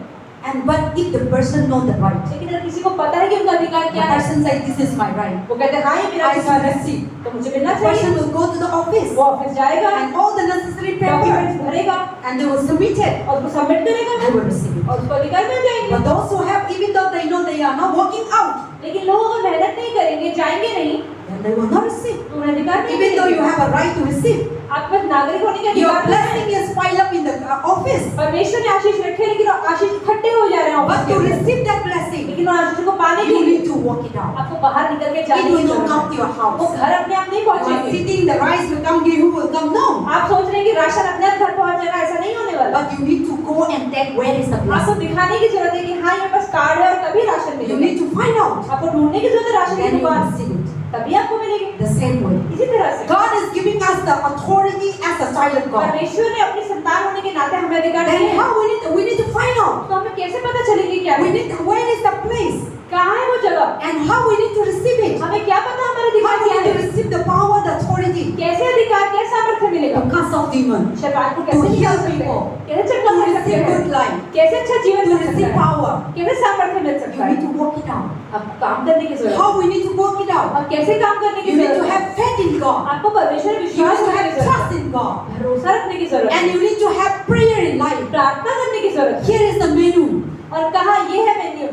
But if the person knows the right, लेकिन अगर किसी को पता है कि उनका अधिकार the क्या है, person says, this is my right. वो कहते हैं हाँ ये मेरा I अधिकार है, should receive. तो मुझे मिलना The चाहिए। person will go to the office वो ऑफिस जाएगा, and all the necessary papers documents भरेगा and they will submit it. और उसको सबमिट They करेगा will receive it. और उसको अधिकार मिल जाएंगे। But those who have, even though they know they are not working out, लेकिन लोग अगर मेहनत नहीं करेंगे, जाएंगे नहीं, then they will not receive. तो उन्हें अधिकार नहीं Even though you मिलेगा। have a right to receive, आपके पास नागरिक होने का your अधिकार है। blessing is piled up in the office. परमेश्वर ने आशीष रखे हैं, लेकिन आशीष इकट्ठे हो जा रहे हैं But ऑफिस to के अंदर। receive that blessing, लेकिन उन आशीष को पाने के you लिए need to work it out. आपको बाहर निकल के जाने It की will not जरूरत come to है। your वो house. घर अपने आप नहीं You are पहुंचेंगे। sitting, the rice will come, gehu will come. No. आप सोच रहे हैं कि राशन अपने आप घर पहुंच जाएगा, ऐसा नहीं होने वाला। But you need to go and take where is the आपको blessing. दिखाने की जरूरत है कि हाँ ये बस कार्ड है और तभी राशन You मिलेगा। need to find out. आपको ढूंढने की जरूरत है राशन की Then you will दुकान, receive it. तभी आपको मिलेगी। The same way. इसी तरह से God is giving us the authority as a child of God. परमेश्वर ने अपनी संतान होने के नाते हमें अधिकार दिए Then हैं। how we need to find out. तो हमें कैसे पता चलेगी क्या We है? need where is the place कहाँ है वो जगह? and how we need to receive it. हमें क्या पता हमारे How अधिकार we क्या need to है? receive the power, the authority कैसे अधिकार, कैसे सामर्थ्य मिलेगा? to cast out demons, शैतान को to कैसे heal निकाल सकते people, हैं? कैसे to चंगा कर सकते receive हैं? good life, कैसे अच्छा जीवन to मिल सकता receive है? power. कैसे सामर्थ्य मिल You सकता need है? to work it out. आपको काम करने की जरूरत है। How we need to work it out. और कैसे काम करने की You need जरूरत to है? have faith in God. आपको परमेश्वर में You विश्वास need to करने have की जरूरत trust है, in God. भरोसा रखने की जरूरत है, And you need to have prayer in life. प्रार्थना करने की जरूरत है। Here is the menu. और कहा ये है menu,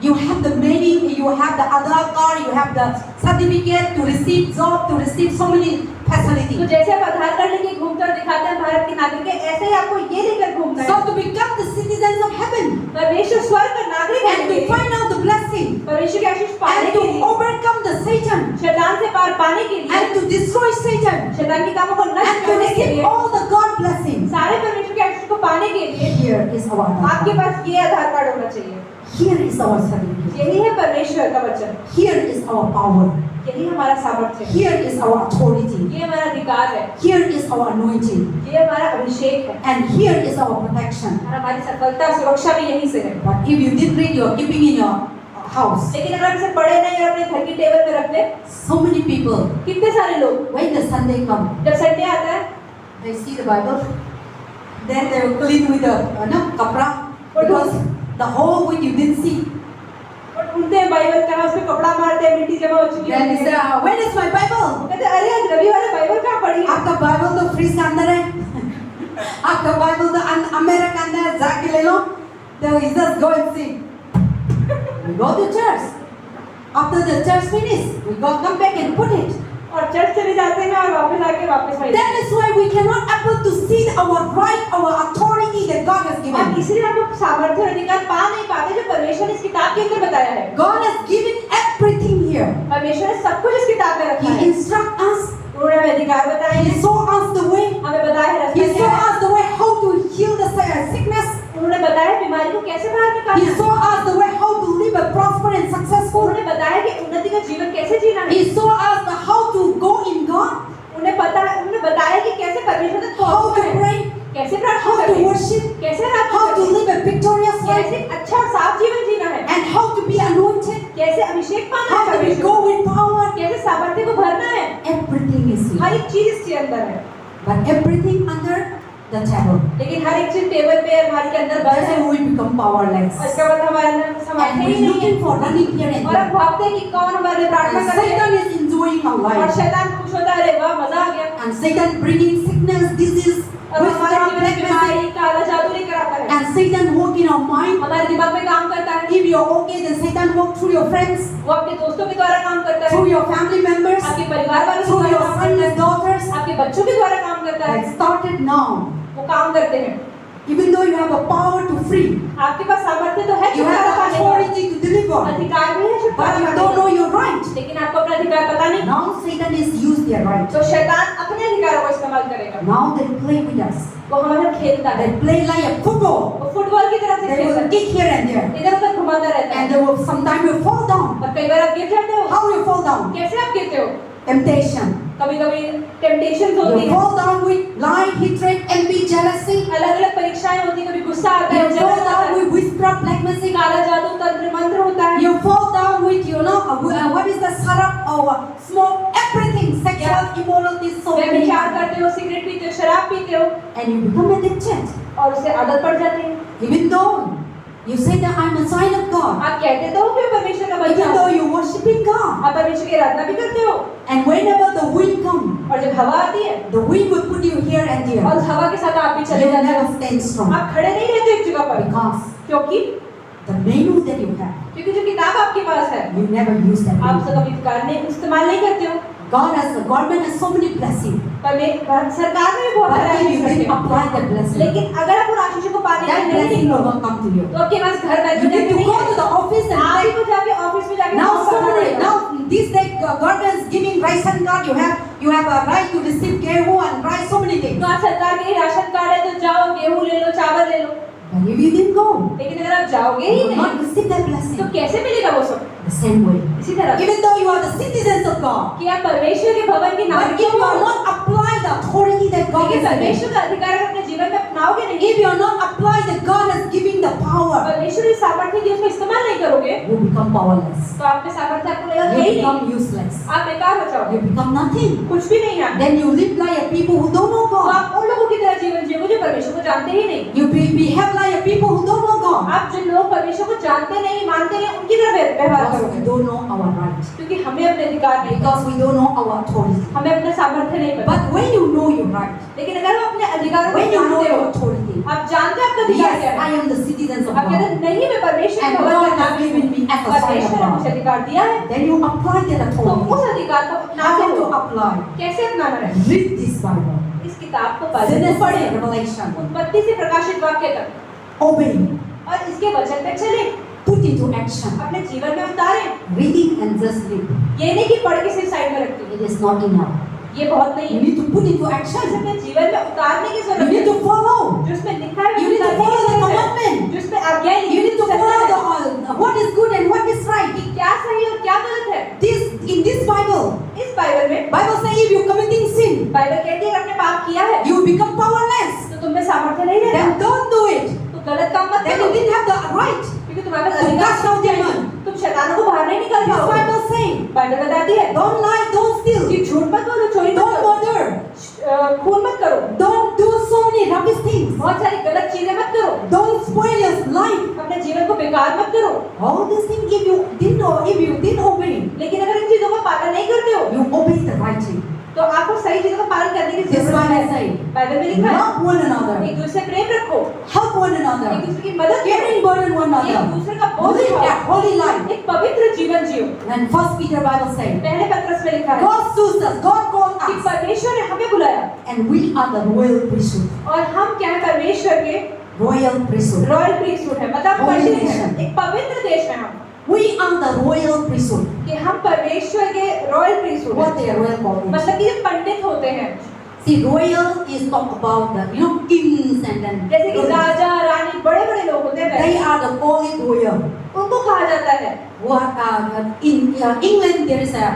You have the menu, you have the Aadhaar card, you have the certificate to receive job, to receive so many तो facilities. जैसे आप आधार कार्ड लेके घूमते और दिखाते हैं भारत के नागरिक है, ऐसे ही आपको ये लेकर घूमना है। So to become the citizens of heaven परमेश्वर स्वर्ग का नागरिक and होने के to लिए, find out the blessing परमेश्वर के आशीष पाने and के to लिए, overcome the Satan शैतान से पार पाने के लिए, and to destroy Satan शैतान के कामों को नष्ट and to करने के receive लिए, all the God blessings. सारे परमेश्वर के आशीष को पाने के लिए Here is our Aadhaar आपके card. पास ये आधार कार्ड होना चाहिए। Here is our certificate. यही है परमेश्वर का वचन, Here is our power. यही हमारा सामर्थ्य है, Here is our authority. ये हमारा अधिकार है, Here is our anointing. ये हमारा अभिषेक है And here is our protection. और हमारी सफलता सुरक्षा भी यहीं से है। But if you didn't read, you are keeping in your house. लेकिन अगर आप इसे पढ़े नहीं और अपने घर की टेबल में रख ले, So many people, कितने सारे लोग when the Sunday come, जब संडे आता है they see the Bible, then they will clean with the kapra because the whole week you didn't see. और ढूंढते हैं बाइबल कहाँ, उस पे कपड़ा मारते हैं, मिट्टी जमा हो चुकी Then they है। say, when is my Bible? कहते हैं अरे आज रविवार है, बाइबल कहाँ पढ़ी है? आपका बाइबल तो फ्रिज के अंदर है. आपका बाइबल तो अमेरिका के अंदर है, जाके ले लो. Then we just go and sing. We go to church. After the church finish, we go come back and put it. और चर्च चले जाते हैं और वापस आके वापस वही। That is why we cannot able to see our right, our authority that God has और given. इसलिए हम लोग सामर्थ्य और अधिकार पा नहीं पाते जो परमेश्वर ने इस किताब के अंदर बताया है। God has given everything here. परमेश्वर ने सब कुछ इस किताब में रखा He है। instruct us. उन्होंने हमें अधिकार बताए He हैं, show us the way. हमें बताया है He रास्ता show क्या है, us the way how to heal the sickness. उन्होंने बताया है बीमारी को कैसे बाहर He निकालना है, show us the way how to live a prosper and successful. उन्होंने बताया कि उन्नति का जीवन कैसे जीना है, He show us the how to go in God, उन्हें बताया कि कैसे परमेश्वर तक how पहुंचना to है, pray, कैसे प्रार्थना how to करनी है, worship, कैसे how प्रार्थना to करनी है, live a victorious life, कैसे अच्छा और साफ जीवन जीना है, and how to be anointed, कैसे अभिषेक पाना है how to परमेश्वर, go with power. कैसे सामर्थ्य को भरना है, Everything is हर here. एक चीज इसके अंदर है। But everything under the table. लेकिन हर एक चीज टेबल पे अलमारी के अंदर बंद That's है how we become powerless. और इसका मतलब हमारे अंदर And सामर्थ्य we're ही नहीं है looking for running here and और हम there. भागते हैं कि कौन हमारे लिए प्रार्थना And कर रहे हैं Satan is enjoying our और life. शैतान खुश होता है, अरे वाह मजा आ गया, And Satan bringing sickness, disease, और हमारे witchcraft, जीवन में black magic. बीमारी काला जादू लेकर आता है, And Satan work in our mind. हमारे दिमाग में काम करता है, If you're okay, then Satan work through your friends, वो आपके दोस्तों के द्वारा काम करता है, through your family members, आपके परिवार वालों के through द्वारा your काम sons करता and daughters. है, आपके बच्चों के द्वारा काम करता है, That started now. वो काम करते हैं। Even though you have a power to free, आपके पास सामर्थ्य तो है you छुटकारा have the पाने का, authority to deliver. अधिकार भी है But छुटकारा you पाने don't का, know your right. लेकिन आपको अपना अधिकार पता नहीं। Now Satan is used their right. तो शैतान अपने अधिकारों को इस्तेमाल करेगा। Now they play with us. वो हमारे साथ खेलता है। They play like a football. वो फुटबॉल की तरह से They खेलता will है, kick here and there. इधर उधर घुमाता रहता है। And they will sometimes will fall down. और कई बार आप गिर जाते हो। How you fall down? कैसे आप गिरते हो? Temptation. कभी-कभी टेम्पटेशंस होती You है। fall down with lying, hatred, envy, jealousy. अलग-अलग परीक्षाएं होती हैं, कभी गुस्सा आता है, You जलन fall आता down है, with witchcraft, black magic. काला जादू, तंत्र मंत्र होता है। You fall down with, what is the syrup or smoke, everything, sexual immorality, so many. व्यभिचार करते हो, सिगरेट पीते हो, शराब पीते हो And you become addicted. और उससे आदत पड़ जाती है। Even though you say that I'm a sign of God. आप कहते तो हो कि मैं परमेश्वर का बच्चा Even though हूँ, you're worshiping God. आप परमेश्वर की आराधना भी करते हो। And whenever the wind comes, और जब हवा आती है the wind will put you here and there. और उस हवा के साथ आप भी चले You जाते never हो, stand strong. आप खड़े नहीं रहते एक जगह पर, Because क्योंकि the manual that you have, जो किताब आपके पास है you never use that. आप manual. उसका कभी इस्तेमाल नहीं करते हो। Government has so many blessings. पर सरकार में भी बहुत But सारे if you आशीष didn't रखे हैं। apply that blessing, लेकिन अगर आप उन आशीषों को पाने के that लिए नहीं blessing will निकलो, not come to you. तो आपके पास घर बैठे You need to नहीं go है। to the office and आप ही like, को जाके ऑफिस में जाके now काम करना somebody, पड़ेगा। now this day government is giving ration card. You have a right to receive gehu and rice, so many things. तो आज सरकार के राशन कार्ड है, तो जाओ गेहूं ले लो, चावल ले लो। But if you didn't go, लेकिन अगर आप जाओगे you ही will not नहीं, receive that तो blessing. कैसे मिलेगा वो सब? The same way. इसी तरह Even though you are the citizens of God, कि आप परमेश्वर के भवन के but नागरिक if you हो, are not apply the authority that God लेकिन has given, परमेश्वर का अधिकार अगर अपने जीवन में अपनाओगे नहीं, if you are not apply that God has given the power, परमेश्वर की सामर्थ्य की उसका इस्तेमाल नहीं करोगे, you become powerless. तो आप में सामर्थ्य आपको लगेगा है You ही नहीं, become useless. आप बेकार हो जाओगे, You become nothing. कुछ भी नहीं है। Then you live like a people who don't know तो God. आप उन लोगों की तरह जीवन जियोगे जो परमेश्वर को जानते ही नहीं। You behave like a people who don't know God. आप जो लोग परमेश्वर को जानते नहीं, मानते नहीं, उनकी तरह व्यवहार Because करोगे, we don't know our right. क्योंकि हमें अपने अधिकार नहीं, Because we don't know our authority. हमें अपने सामर्थ्य नहीं पता। But when you know your right, लेकिन अगर आप अपने अधिकारों को when you know जानते your हो, authority, आप जानते हो आपका अधिकार क्या yes, I है, am the citizens of आप कहते God. हैं नहीं, मैं परमेश्वर And के भवन God का has नागरिक given हूँ, me as a sign of परमेश्वर ने मुझे God. अधिकार दिया है, Then you apply that तो उस authority. अधिकार को How अपनाते to हो। apply? कैसे अपनाना है? Read this Bible. इस किताब को पढ़ें, Genesis पढ़ें, and Revelation. उत्पत्ति से प्रकाशित वाक्य तक, Obey. और इसके वचन पे चले, Put into action. अपने जीवन में उतारें। Reading and just live. ये नहीं कि पढ़ के सिर्फ साइड में रखते It is not enough. ये बहुत नहीं You है। need to put into इसे action. अपने जीवन में उतारने की You जरूरत need है। to follow. जो उसमें लिखा है, You need to follow the commandment. जो उसमें आज्ञाएं लिखी You need to हैं, follow what is good and what is right. कि क्या सही और क्या गलत है। In this Bible, इस बाइबल में Bible says if you're committing sin, Bible कहती है कि आपने पाप किया है, you become powerless. तो तुम में सामर्थ्य नहीं रहता, Then don't do it. तो गलत काम मत Then करो, you didn't have the right. क्योंकि तुम्हारे पास to अधिकार cast out नहीं है। demon. तुम शैतानों को बाहर नहीं निकाल This पाओगे। Bible saying, बाइबल बताती है don't lie, don't steal, कि झूठ मत बोलो, चोरी मत don't करो, murder, खून मत करो, don't do so many rubbish things, बहुत सारी गलत चीजें मत करो, don't spoil your life. अपने जीवन को बेकार मत करो। All these things, if you didn't obey, लेकिन अगर इन चीजों का पालन नहीं करते हो, you obey the right thing. तो आपको सही चीजों का पालन करने की This जरूरत Bible है। saying, बाइबल में लिखा है love one another, एक दूसरे से प्रेम रखो, help one एक another, दूसरे की मदद करो, caring burden one एक another, दूसरे का बोझ live a उठाओ, holy life. एक पवित्र जीवन जियो। And First Peter Bible saying, पहले पत्रस में लिखा है God chose us, God called कि us, परमेश्वर ने हमें बुलाया and we are the royal priesthood. और हम क्या है, परमेश्वर के Royal priesthood. रॉयल प्रीस्टहुड है, मतलब Holy पवित्र है, nation. एक पवित्र देश है हम, We are the royal priesthood. कि हम परमेश्वर के रॉयल प्रीस्टहुड What हैं। they are royal called? मतलब कि जो पंडित होते हैं, See, royal is talk about the kings and then जैसे कि राजा रानी बड़े बड़े लोग होते हैं, they are the called royal. उनको कहा जाता है। What in England there is a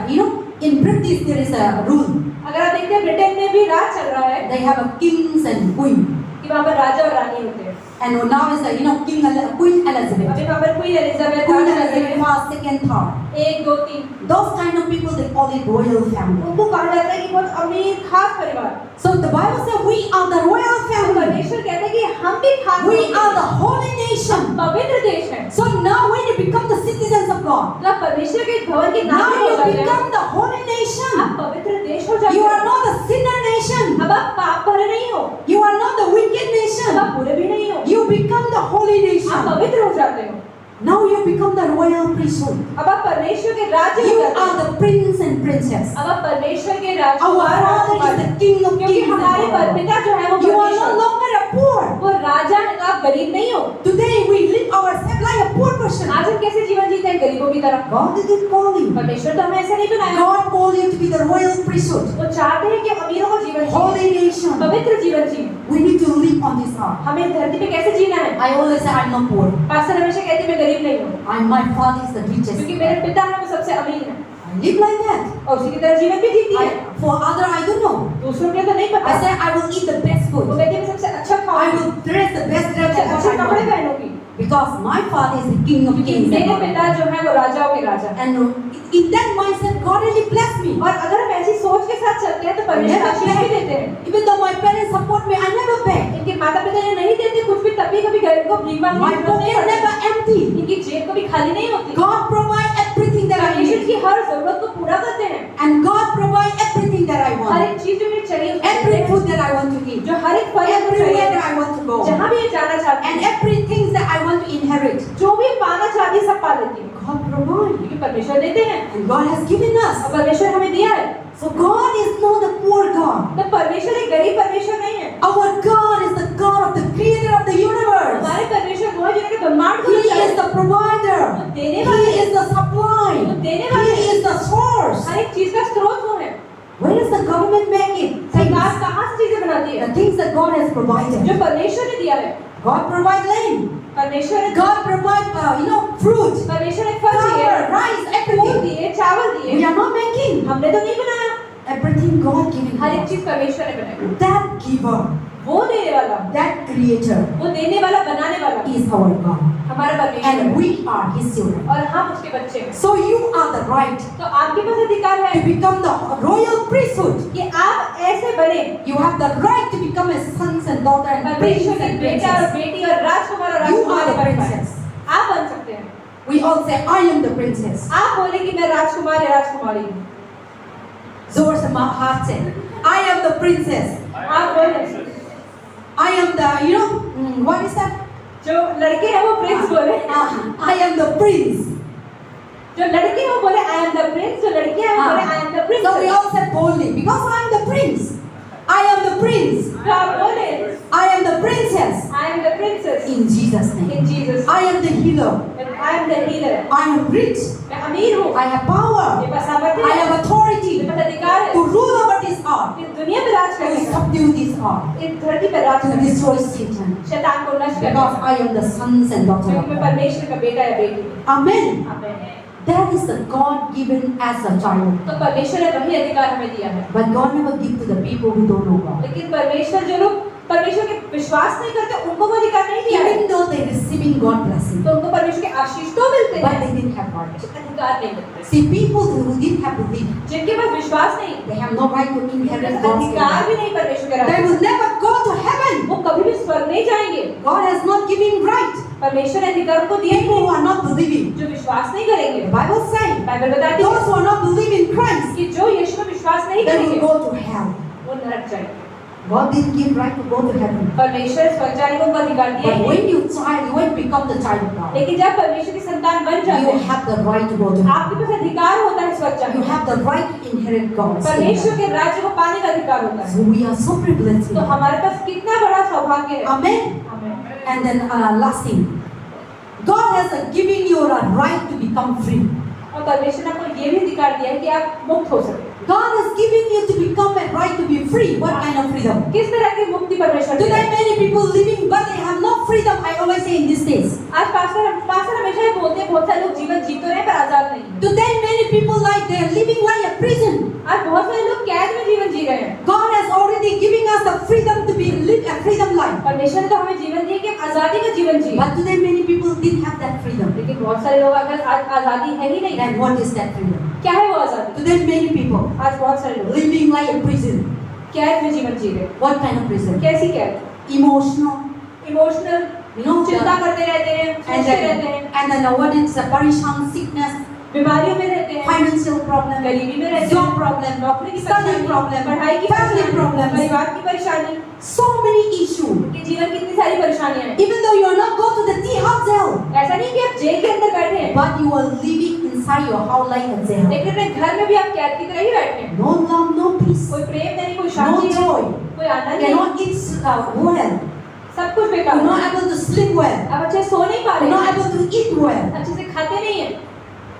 in British there is a rule. अगर आप देखते हैं ब्रिटेन में भी राज चल रहा है They have a kings and queen. कि वहाँ पर राजा और रानी होते हैं। And now is a Queen Elizabeth. अभी वहाँ पर queen Elizabeth, Queen Raja Elizabeth Elizabeth, first, second, third. 1 2 3, Those kind of people they call it royal family. उनको कहा जाता है कि बहुत अमीर खास परिवार। So the Bible says we are the royal तो family. परमेश्वर कहता है कि हम भी खास We लोग are हैं। the holy nation. हम पवित्र देश हैं। So now when you become the citizens of God, मतलब परमेश्वर के भवन के now नागरिक हो you जाते हैं। become the holy nation. आप पवित्र देश हो जाते You are हैं। not a sinner nation. अब आप पाप भरे नहीं हो, You are not the wicked अब nation. आप बुरे भी नहीं हो, You become the holy आप nation. पवित्र हो जाते हो। Now you become the royal priesthood. अब आप परमेश्वर के राज्य You हो जाते are हो। the prince and princess. अब आप परमेश्वर के Our Rajkumar Father is the Rajkumari. King of क्योंकि kings. हमारे and Lord. पिता जो है वो You are no परमेश्वर, longer a poor. वो राजा हैं तो आप गरीब नहीं हो। Today we live ourselves like a poor person. आज हम कैसे जीवन जीते हैं गरीबों की तरह। God didn't call you. परमेश्वर तो हमें ऐसा नहीं बनाया। God called you to be the royal priesthood, वो चाहते हैं कि अमीरों को जीवन जिए, holy nation. पवित्र जीवन जिए। We need to live on this earth. हमें इस धरती पे कैसे जीना है। I always say I'm not poor. Pastor हमेशा कहते हैं मैं गरीब नहीं हूँ, My father is the richest. क्योंकि मेरे पिता हैं वो सबसे अमीर हैं I live like that. और उसी की तरह जीवन भी जीती है। For other I don't know. दूसरों के लिए तो नहीं पता। I say I will eat the best वो food. कहती है मैं सबसे अच्छा I खाऊंगी, will dress the best dress सबसे that अच्छे I कपड़े want. पहनूंगी, Because my father is the king of क्योंकि kings. and मेरे Lord of पिता lords. जो है वो राजाओं के राजा हैं। And in that mindset, God really blessed me. और अगर हम ऐसी सोच के साथ चलते हैं तो परमेश्वर आशीष भी देते हैं। Even though my parents support me, I never beg. इनके माता पिता ये नहीं देते कुछ भी, तभी कभी गरीब को भीख मांगने My की जरूरत नहीं pocket पड़ती। never empty. इनकी जेब कभी खाली नहीं होती। God provide everything that I परमेश्वर need. की हर जरूरत को पूरा करते हैं। And God provide everything that I her want. एक चीज जो मुझे चाहिए उसको देते Every हैं। food that I want to eat. जो हर एक फल मुझे Everywhere चाहिए, that I want to go. जहाँ भी ये जाना चाहती And है, everything that I want to inherit. जो भी पाना चाहती है सब पा लेती है, God provide. क्योंकि परमेश्वर देते हैं And God has given और us. परमेश्वर हमें दिया है। So God is not the poor God. तो परमेश्वर एक गरीब परमेश्वर नहीं है। Our God is the God of the creator of the universe. हमारे परमेश्वर वो है जिन्होंने ब्रह्मांड को He रचा is है। the provider. देने वाले He is the supply. वो देने वाले He is the source. हर एक चीज का स्रोत वो है। Where does the government make it? सरकार कहाँ से चीजें बनाती है? The things that God has provided. जो परमेश्वर ने दिया है। God provide land. परमेश्वर ने God provide, fruit, परमेश्वर ने फल दिए, flour, rice, फूल everything. दिए, चावल We दिए। are not making. हमने तो नहीं बनाया, Everything God given हर एक us. चीज परमेश्वर ने बनाई। That giver, वो देने वाला, that creator वो देने वाला, बनाने वाला is our God. हमारा परमेश्वर And है we are His children. और हम उसके बच्चे हैं। So you are the right तो आपके पास अधिकार to है become the royal priesthood. कि आप ऐसे बने, You have the right to become a sons and daughter and prince परमेश्वर के and बेटा और princess. बेटी और राजकुमार और You are राजकुमारी the बन पाए। princess. आप बन सकते हैं। We all say, I am the princess. आप बोले कि मैं राजकुमार या राजकुमारी हूँ। Zor se heart said, I am the princess. आप बोले, I am the, what is that? जो लड़के हैं वो प्रिंस बोले, I am the prince. जो लड़के हैं वो बोले आई एम द प्रिंस, जो लड़कियां हैं वो बोले I am the So we Prince. all said boldly, because I am the prince. I am the prince. तो आप बोले I am the princess. I am the princess In Jesus' in name. Jesus. I am the healer. I am the healer. I am rich. मैं अमीर हूँ, I have power. मेरे पास सामर्थ्य I है, have authority मेरे पास अधिकार है to rule over this earth, इस दुनिया पे राज करने to का, subdue this earth, इस धरती पे राज to करने destroy Satan. का, शैतान को नष्ट करने Because का, I am the sons and daughters क्योंकि of मैं God. परमेश्वर का बेटा या बेटी हूँ। Amen. आमीन। That is the God given as a child. तो परमेश्वर ने वही अधिकार हमें दिया है, But God never give to the people who don't know God. लेकिन परमेश्वर जो लोग परमेश्वर के विश्वास नहीं करते उनको वो अधिकार नहीं दिया है। Even though they receiving God blessing, तो उनको परमेश्वर के आशीष तो मिलते but हैं, they didn't have right. अधिकार नहीं मिलते। See, people who didn't have belief, जिनके पास विश्वास नहीं, they have no right to inherit उनके God's अधिकार kingdom. भी नहीं परमेश्वर के They राज्य will never go to heaven. वो कभी भी स्वर्ग नहीं जाएंगे। God has not given right. परमेश्वर ने अधिकार उनको दिया ही People नहीं, who are not believing. जो विश्वास नहीं करेंगे। The Bible says, बाइबल बताती है those who are not believing Christ, कि जो यीशु में विश्वास नहीं they will करेंगे go to hell. वो नरक जाएंगे। God didn't give right to go to heaven. परमेश्वर स्वर्ग जाने को उनको अधिकार दिया But ही when नहीं, you become the child of God, लेकिन जब परमेश्वर की संतान बन जाते you हैं, have the right to go to heaven. आपके पास अधिकार होता है स्वर्ग जाने You का। have the right to inherit God's परमेश्वर kingdom. के राज्य को पाने का अधिकार होता है। So we are so privileged. तो हमारे पास कितना बड़ा सौभाग्य है। Amen. आमीन। And then last thing, God has given you a right to become free. और परमेश्वर ने आपको ये भी अधिकार दिया है कि आप मुक्त हो सके। God has given you to become a right to be free. What kind of freedom? किस तरह की मुक्ति परमेश्वर देता Today है? many people living but they have no freedom. I always say in these days. आज पास्टर हमेशा ये बोलते हैं बहुत सारे लोग जीवन जी तो रहे हैं पर आजाद नहीं हैं। Today many people like they are living like a prison. आज बहुत सारे लोग कैद में जीवन जी रहे हैं। God has already given us the freedom to be live a freedom life. परमेश्वर ने तो हमें जीवन दिया कि हम आजादी का जीवन जिए। But today many people didn't have that freedom. लेकिन बहुत सारे लोग अगर आज आजादी है ही नहीं, Then what is that freedom? क्या है वो आजादी? Today many people आज बहुत सारे लोग living like a prison. कैद में जीवन जी रहे हैं। What kind of prison? कैसी कैद? Emotional, इमोशनल, चिंता करते रहते हैं, and सोचते रहते हैं, then what is the parishan sickness, बीमारियों में रहते हैं, financial problem, गरीबी में रहते job हैं, problem, नौकरी की study परेशानी, problem, पढ़ाई की family परेशानी, problems, परिवार की परेशानी, so many issues. कि जीवन कितनी सारी परेशानियां हैं। Even though you are not go to the tea house jail, ऐसा नहीं कि आप जेल के अंदर बैठे हैं, but you are living inside your house like a jail. लेकिन अपने घर में भी आप कैद की तरह ही बैठे हैं। No love, no peace, कोई प्रेम नहीं, कोई no शांति नहीं, joy. कोई आनंद नहीं, Cannot eat well. सब कुछ बेकार You're हो not able to sleep well. आप अच्छे सो नहीं पा You're रहे not able to eat well. अच्छे से खाते नहीं है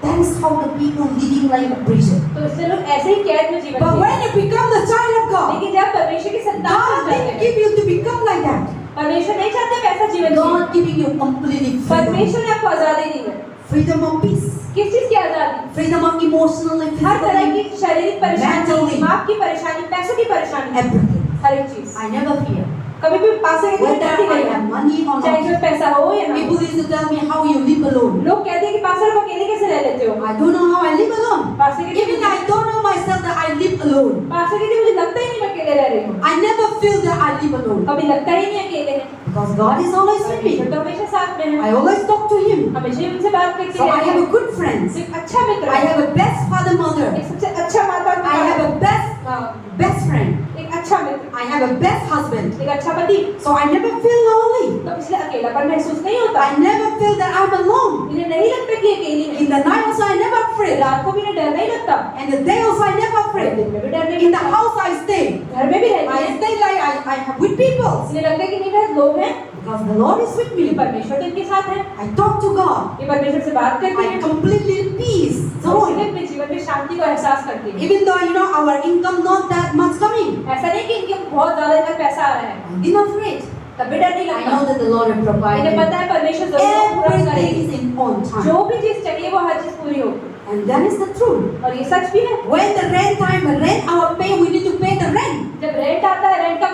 That is how the people living like a prison. तो इससे लोग ऐसे ही कैद में जीवन But जीते when you become the child of हैं। God, लेकिन जब परमेश्वर की संतान बन God जाते didn't हैं give you to become like that. परमेश्वर नहीं चाहते वैसा जीवन जिए God giving you completely freedom. परमेश्वर ने आपको आजादी दी है Freedom of peace. किस चीज की आजादी Freedom of emotionally, हर तरह physically, की शारीरिक परेशानी mentally. दिमाग की परेशानी पैसों की परेशानी everything. हर एक चीज I never fear. कभी भी पास से Whether I have money or चाहे not. इसमें पैसा हो या ना People used to tell me how you live alone. लोग कहते हैं कि पास्टर आप अकेले कैसे रह लेते हो I don't know how I live alone. Pastor कहते Even I don't know myself that I live alone. Pastor कहते मुझे लगता ही नहीं मैं अकेले रह रही हूँ I never feel that I live alone. कभी लगता ही नहीं अकेले हैं Because God is always with परमेश्वर me. तो हमेशा साथ में है I always talk to Him. हमेशा ही उनसे बात करते So I रहते have हैं a good friends. एक अच्छा मित्र I है have a best father mother. एक सबसे अच्छा माता I पिता have है a best friend. एक अच्छा मित्र I have a best husband. एक अच्छा पति So I never feel lonely. तो इसलिए अकेलापन महसूस नहीं होता I never feel that I'm alone. मुझे नहीं लगता कि अकेली है In the night also I never afraid. रात को भी ना डर नहीं लगता And the day also I never afraid. दिन में भी डर नहीं In the लगता house I stay. घर में भी रहती I है stay like I have with people. इसलिए लगता है कि नहीं मेरे लोग हैं Because the Lord is with ये me. परमेश्वर तो इनके साथ है I talk to God. ये परमेश्वर से बात करते I हैं completely peace, तो joy. इसलिए अपने जीवन में शांति को एहसास करती है Even though our income not that much coming. ऐसा नहीं कि इनके बहुत ज्यादा इनका पैसा आ रहा है I didn't afraid. तब भी डर नहीं I know लगता that the Lord will इन्हें provide. पता है परमेश्वर जरूर पूरा Everything करेगी is in on time. जो भी चीज चाहिए वो हर चीज पूरी होगी And that is the truth. और ये सच भी है When the rent time, rent our pay, we need to pay the rent. जब रेंट आता है रेंट का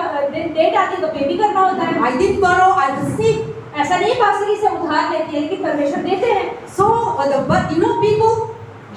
डेट आती है तो पे भी करना होता है I didn't borrow, I received. ऐसा नहीं पास्टर से उधार लेती है लेकिन परमेश्वर देते हैं So, but people,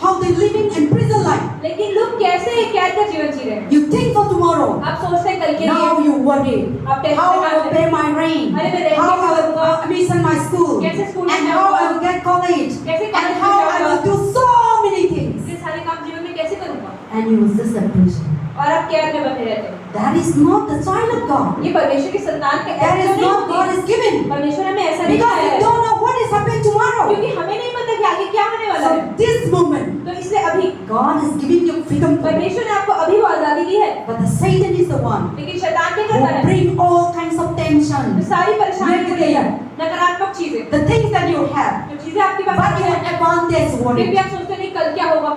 how they living in prison life. लेकिन लोग कैसे कैद का जीवन जी रहे हैं You think for tomorrow. आप सोचते हैं कल के Now लिए you worry. आप टेंशन How I में will pay my rent. अरे मैं rent How कैसे I will भरूंगा? admission my school. कैसे school में And how जाऊंगा? I will get college. कैसे And college how में I will जाऊंगा? do so many things. ये सारे काम जीवन में कैसे करूंगा And you will just a prison. और आप कैद में बने रहते हैं That is not the child of God. ये परमेश्वर की संतान का That ऐसा is नहीं not God होती is given. परमेश्वर हमें ऐसा नहीं Because कराया we है don't know what is happening tomorrow. क्योंकि हमें नहीं पता कि आगे क्या होने वाला So है this moment, तो इसलिए अभी God is giving you freedom. परमेश्वर ने आपको अभी वो आजादी दी है But the Satan is the one लेकिन शैतान क्या करता who है bring all kinds of तो tension. सारी परेशानी को Negative. लेकर नकारात्मक चीजें The things that you have. जो चीजें आपके पास But आती you हैं have advantage फिर worry. भी आप सोचते नहीं कल क्या होगा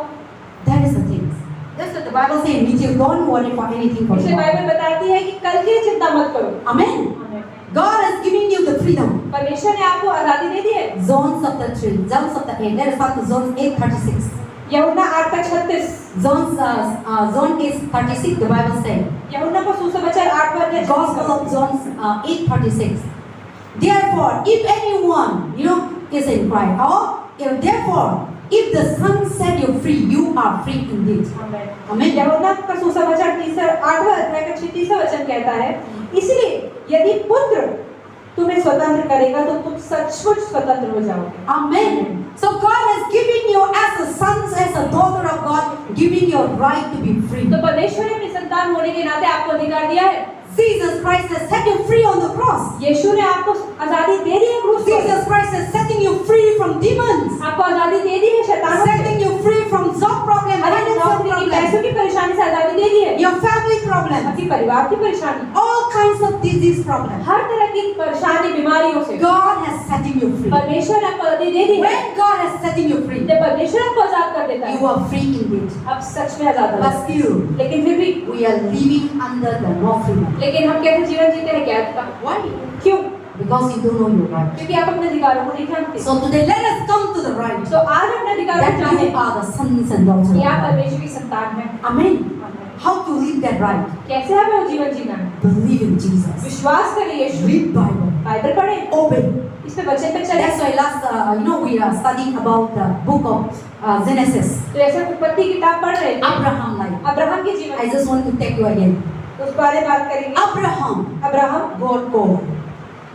That is the things. That's what the Bible says. Which you don't worry for anything for इसलिए tomorrow. बाइबल बताती है कि कल की चिंता मत करो Amen. God has given you the freedom. परमेश्वर ने आपको आजादी दे दी है John chapter 3, John chapter 8. That is what John 8:36. यूहन्ना 8:36 John is 36. The Bible says. यूहन्ना को सुसमाचार 8 Gospel of John 8:36. Therefore, if anyone, is in Christ, or therefore, if the Son set you free, you are free indeed. Amen. यूहन्ना का सुसमाचार 8वां अध्याय का 36वां वचन कहता है इसलिए यदि पुत्र तुम्हें स्वतंत्र करेगा तो तुम सचमुच स्वतंत्र हो जाओगे Amen. So God has given you as a son, as a daughter of God, giving your right to be free. तो परमेश्वर ने अपनी संतान होने के नाते आपको अधिकार दिया है Jesus Christ has set you free on the cross. यीशु ने आपको आजादी दे दी है क्रूस पर Jesus Christ is setting you free from demons, आपको आजादी दे दी है शैतानों से setting you free from job problem, हर एक financial नौकरी की problem, पैसों की परेशानी से आजादी दे दी है your family problem, अपनी परिवार की परेशानी all kinds of disease problem. हर तरह की परेशानी बीमारियों से God has setting you free. परमेश्वर ने आपको आजादी दे दी है When God has setting you free, जब परमेश्वर आपको आजाद कर देता you है are free indeed. आप सच में आजाद हो But still, लेकिन फिर भी we are living under the no freedom. लेकिन हम कैसे जीवन जीते हैं कैद का Why? क्यों Because you don't know your right. क्योंकि आप अपने अधिकारों को नहीं जानते So today, let us come to the right. तो आज अपने अधिकारों को That जाने you are the sons and daughters. कि of आप God. परमेश्वर की संतान हैं Amen. How to live that right? कैसे हमें वो जीवन जीना है Believe in Jesus. विश्वास करें यीशु Read Bible. बाइबल पढ़ें Obey. इस पे वचन पे चलें That's why last, we are studying about the book of Genesis. तो ऐसे उत्पत्ति किताब पढ़ रहे थे Abraham life. अब्राहम के I जीवन just want to take you again. तो उस बारे में बात करेंगे Abraham, अब्राहम God called.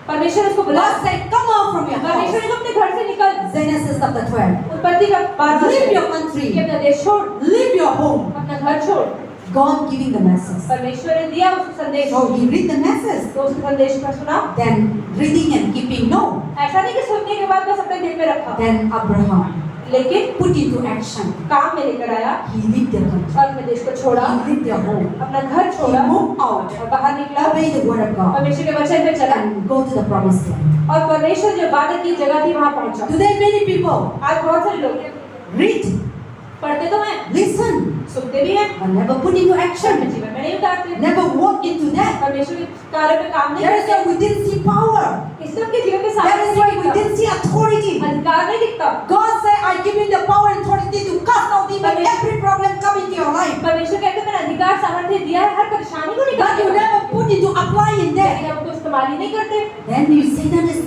परमेश्वर उसको बुला God said, come out from your परमेश्वर house. ने अपने घर से निकल Genesis chapter 12. उत्पत्ति का 12 Leave your कि country. अपना देश छोड़ Leave your home. अपना घर छोड़ God giving the message. परमेश्वर ने दिया उसको संदेश So he read the message. तो उसके संदेश को सुना Then reading and keeping, no. ऐसा नहीं कि सुनने के बाद बस अपने दिल में रखा Then Abraham लेकिन put into action. काम में लेकर आया He left their country. और अपने देश को छोड़ा, He left their home. अपना घर He छोड़ा moved out. और बाहर निकला, Obey the word of God परमेश्वर के वचन पे चला and go to the promised land. और परमेश्वर जो वादा की जगह थी वहां पहुंचा। Today many people आज बहुत सारे लोग read, पढ़ते तो हैं, listen, सुनते भी हैं, but never put into अपने action. जीवन में नहीं उतारते, Never walk into that. परमेश्वर के कार्य पे काम नहीं That is करते। why we didn't see power. इसलिए उनके जीवन में That is why we सामर्थ्य didn't see authority. अधिकार नहीं दिखता। God said, I give you the power and authority to cast out demons. Every problem come into your life. परमेश्वर कहते हैं मैंने अधिकार सामर्थ्य दिया है हर परेशानी को But you निकालने का। never put into applying that. लेकिन आप उसको इस्तेमाल ही नहीं करते, Then you Satan is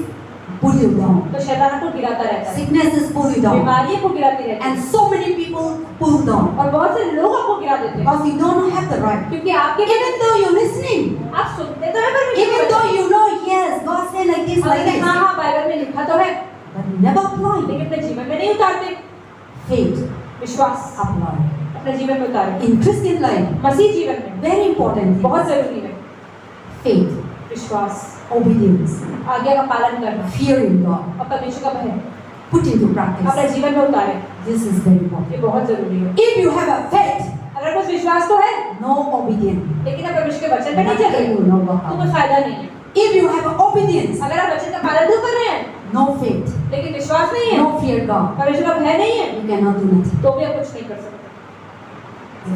pull you down. तो शैतान आपको गिराता रहता है, Sickness is pull you down. बीमारियां को गिराती रहती है And so many people pull down. और बहुत से लोग आपको गिरा देते हैं Because you don't have the right. क्योंकि आपके Even though you're listening. आप सुनते तो हैं परमेश्वर Even के though वचन। you know, yes, God said like this, like हाँ this. हाँ बाइबल में लिखा तो है, But you never apply. लेकिन अपने जीवन में नहीं उतारते। Faith, विश्वास apply. अपने जीवन में उतारे, In Christian life, मसीह जीवन में very important. बहुत जरूरी है। Faith, विश्वास, obedience, आज्ञा का पालन करना fearing God. और परमेश्वर का भय Put into अपने practice. जीवन में उतारे, This is very important. ये बहुत जरूरी है। If you have a faith, अगर कुछ विश्वास तो है no obedience, लेकिन आप परमेश्वर के वचन पे नहीं चल nothing रहे will not work तो out. कोई फायदा नहीं है। If you have obedience, अगर आप वचन का पालन तो कर रहे हैं no faith, लेकिन विश्वास नहीं है, no fear God, परमेश्वर का भय नहीं है, you cannot do nothing. तो भी आप कुछ नहीं कर सकते।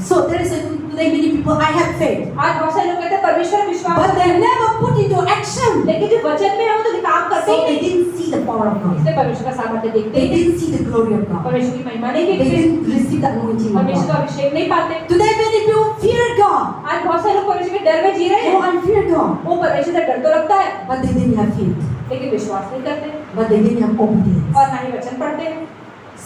So there is today many people, I have faith, आज बहुत सारे लोग कहते हैं परमेश्वर में विश्वास but है, they never put into action. लेकिन जो वचन में है वो तो काम करते So ही they नहीं, didn't see the power of God. इसलिए परमेश्वर का सामर्थ्य देखते They ही नहीं, didn't see the glory of God. परमेश्वर की महिमा नहीं They देखते, didn't receive the anointing of परमेश्वर का God. अभिषेक नहीं पाते। Today many people fear God. आज बहुत सारे लोग परमेश्वर के डर में जी रहे Oh, हैं, I fear God. वो परमेश्वर से डर तो लगता है But they didn't have faith. लेकिन विश्वास नहीं करते But they didn't have obedience. और ना ही वचन पढ़ते हैं।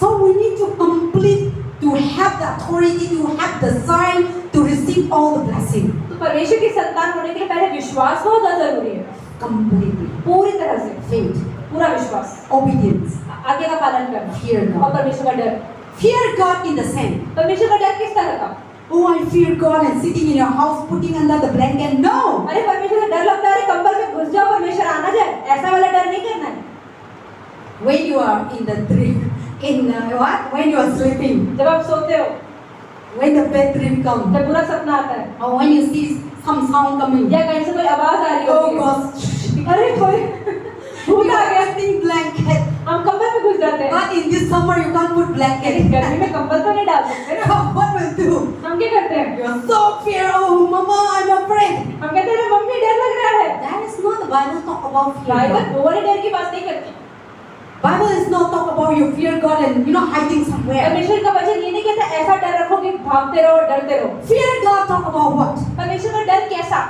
So we need to complete, to have the authority, to have the sign, to receive all the blessing. तो परमेश्वर की संतान होने के लिए पहले विश्वास बहुत ज्यादा जरूरी है, Completely. पूरी तरह से Faith, पूरा विश्वास, obedience, आज्ञा का पालन करना fear और God. परमेश्वर का डर। Fear God in the sense, परमेश्वर का डर किस तरह का? oh, I fear God and sitting in your house, putting under the blanket. No. अरे परमेश्वर का डर लगता है, अरे कंबल में घुस जाओ परमेश्वर आना जाए, ऐसा वाला डर नहीं करना है। When you are in the dream, what? When you are sleeping, जब आप सोते हो, when the bad dream comes, जब बुरा सपना आता है or when you see some sound coming, या कहीं से कोई आवाज आ रही oh होती है, gosh, अरे कोई भूत you आ are गया, getting blanket. हम कंबल में घुस जाते हैं। But in this summer you can't put लेकिन blanket. गर्मी में कंबल तो नहीं डाल सकते ना, What will do? हम क्या करते हैं? You are so fear. Oh, Mama, I'm afraid. हम कहते हैं मम्मी डर लग रहा है। That is not the Bible talk about fear. Bible God. वो वाले डर की बात नहीं करती। Bible is not talk about you fear God and hiding somewhere. परमेश्वर का वचन ये नहीं कहता ऐसा डर रखो कि भागते रहो और डरते रहो। Fear God talk about what? परमेश्वर का डर कैसा?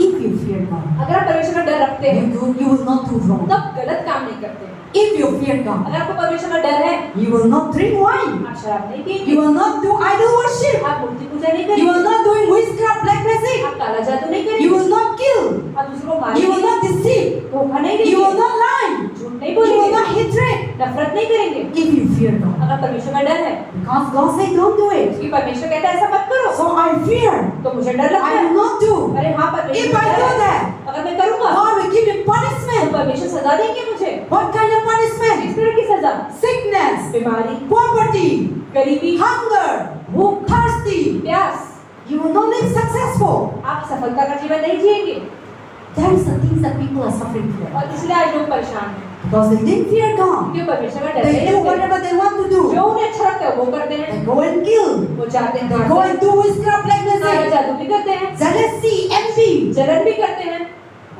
If you fear God, अगर आप परमेश्वर का डर रखते हैं you will not do wrong. तब गलत काम नहीं करते हैं। If you fear God, अगर आपको परमेश्वर का डर है, you will not drink wine. आप शराब नहीं पिएंगे, You will not do idol worship. आप मूर्ति पूजा नहीं You करेंगे, will not doing witchcraft, black magic. आप काला जादू नहीं You करेंगे, will not kill. आप दूसरों को You will मारेंगे, not deceive. धोखा नहीं You will देंगे, not lie. झूठ नहीं You will बोलेंगे, not hatred. नफरत नहीं करेंगे। If you fear God, अगर परमेश्वर का डर है, because God said don't do it. कि परमेश्वर कहता है ऐसा मत करो, So I fear. तो मुझे डर लगता I है। will not do. अरे हाँ परमेश्वर If I का do डर है, that, अगर मैं करूँगा God will give me तो punishment. परमेश्वर सजा देंगे मुझे। What kind of किस punishment? तरह की सजा? Sickness, बीमारी, poverty, गरीबी, hunger, भूख, thirsty. प्यास। You will not live successful. आप सफलता का जीवन नहीं जिएंगे That is the things that people are suffering from. और इसलिए आज लोग परेशान हैं Because they didn't fear God. क्योंकि परमेश्वर का डर They नहीं do रखते। whatever they want to do. जो उन्हें अच्छा लगता है वो करते हैं, They go and kill. वो चाहते हैं They go and do witchcraft, black काला magic, जादू भी करते हैं, jealousy, envy. जलन भी करते हैं।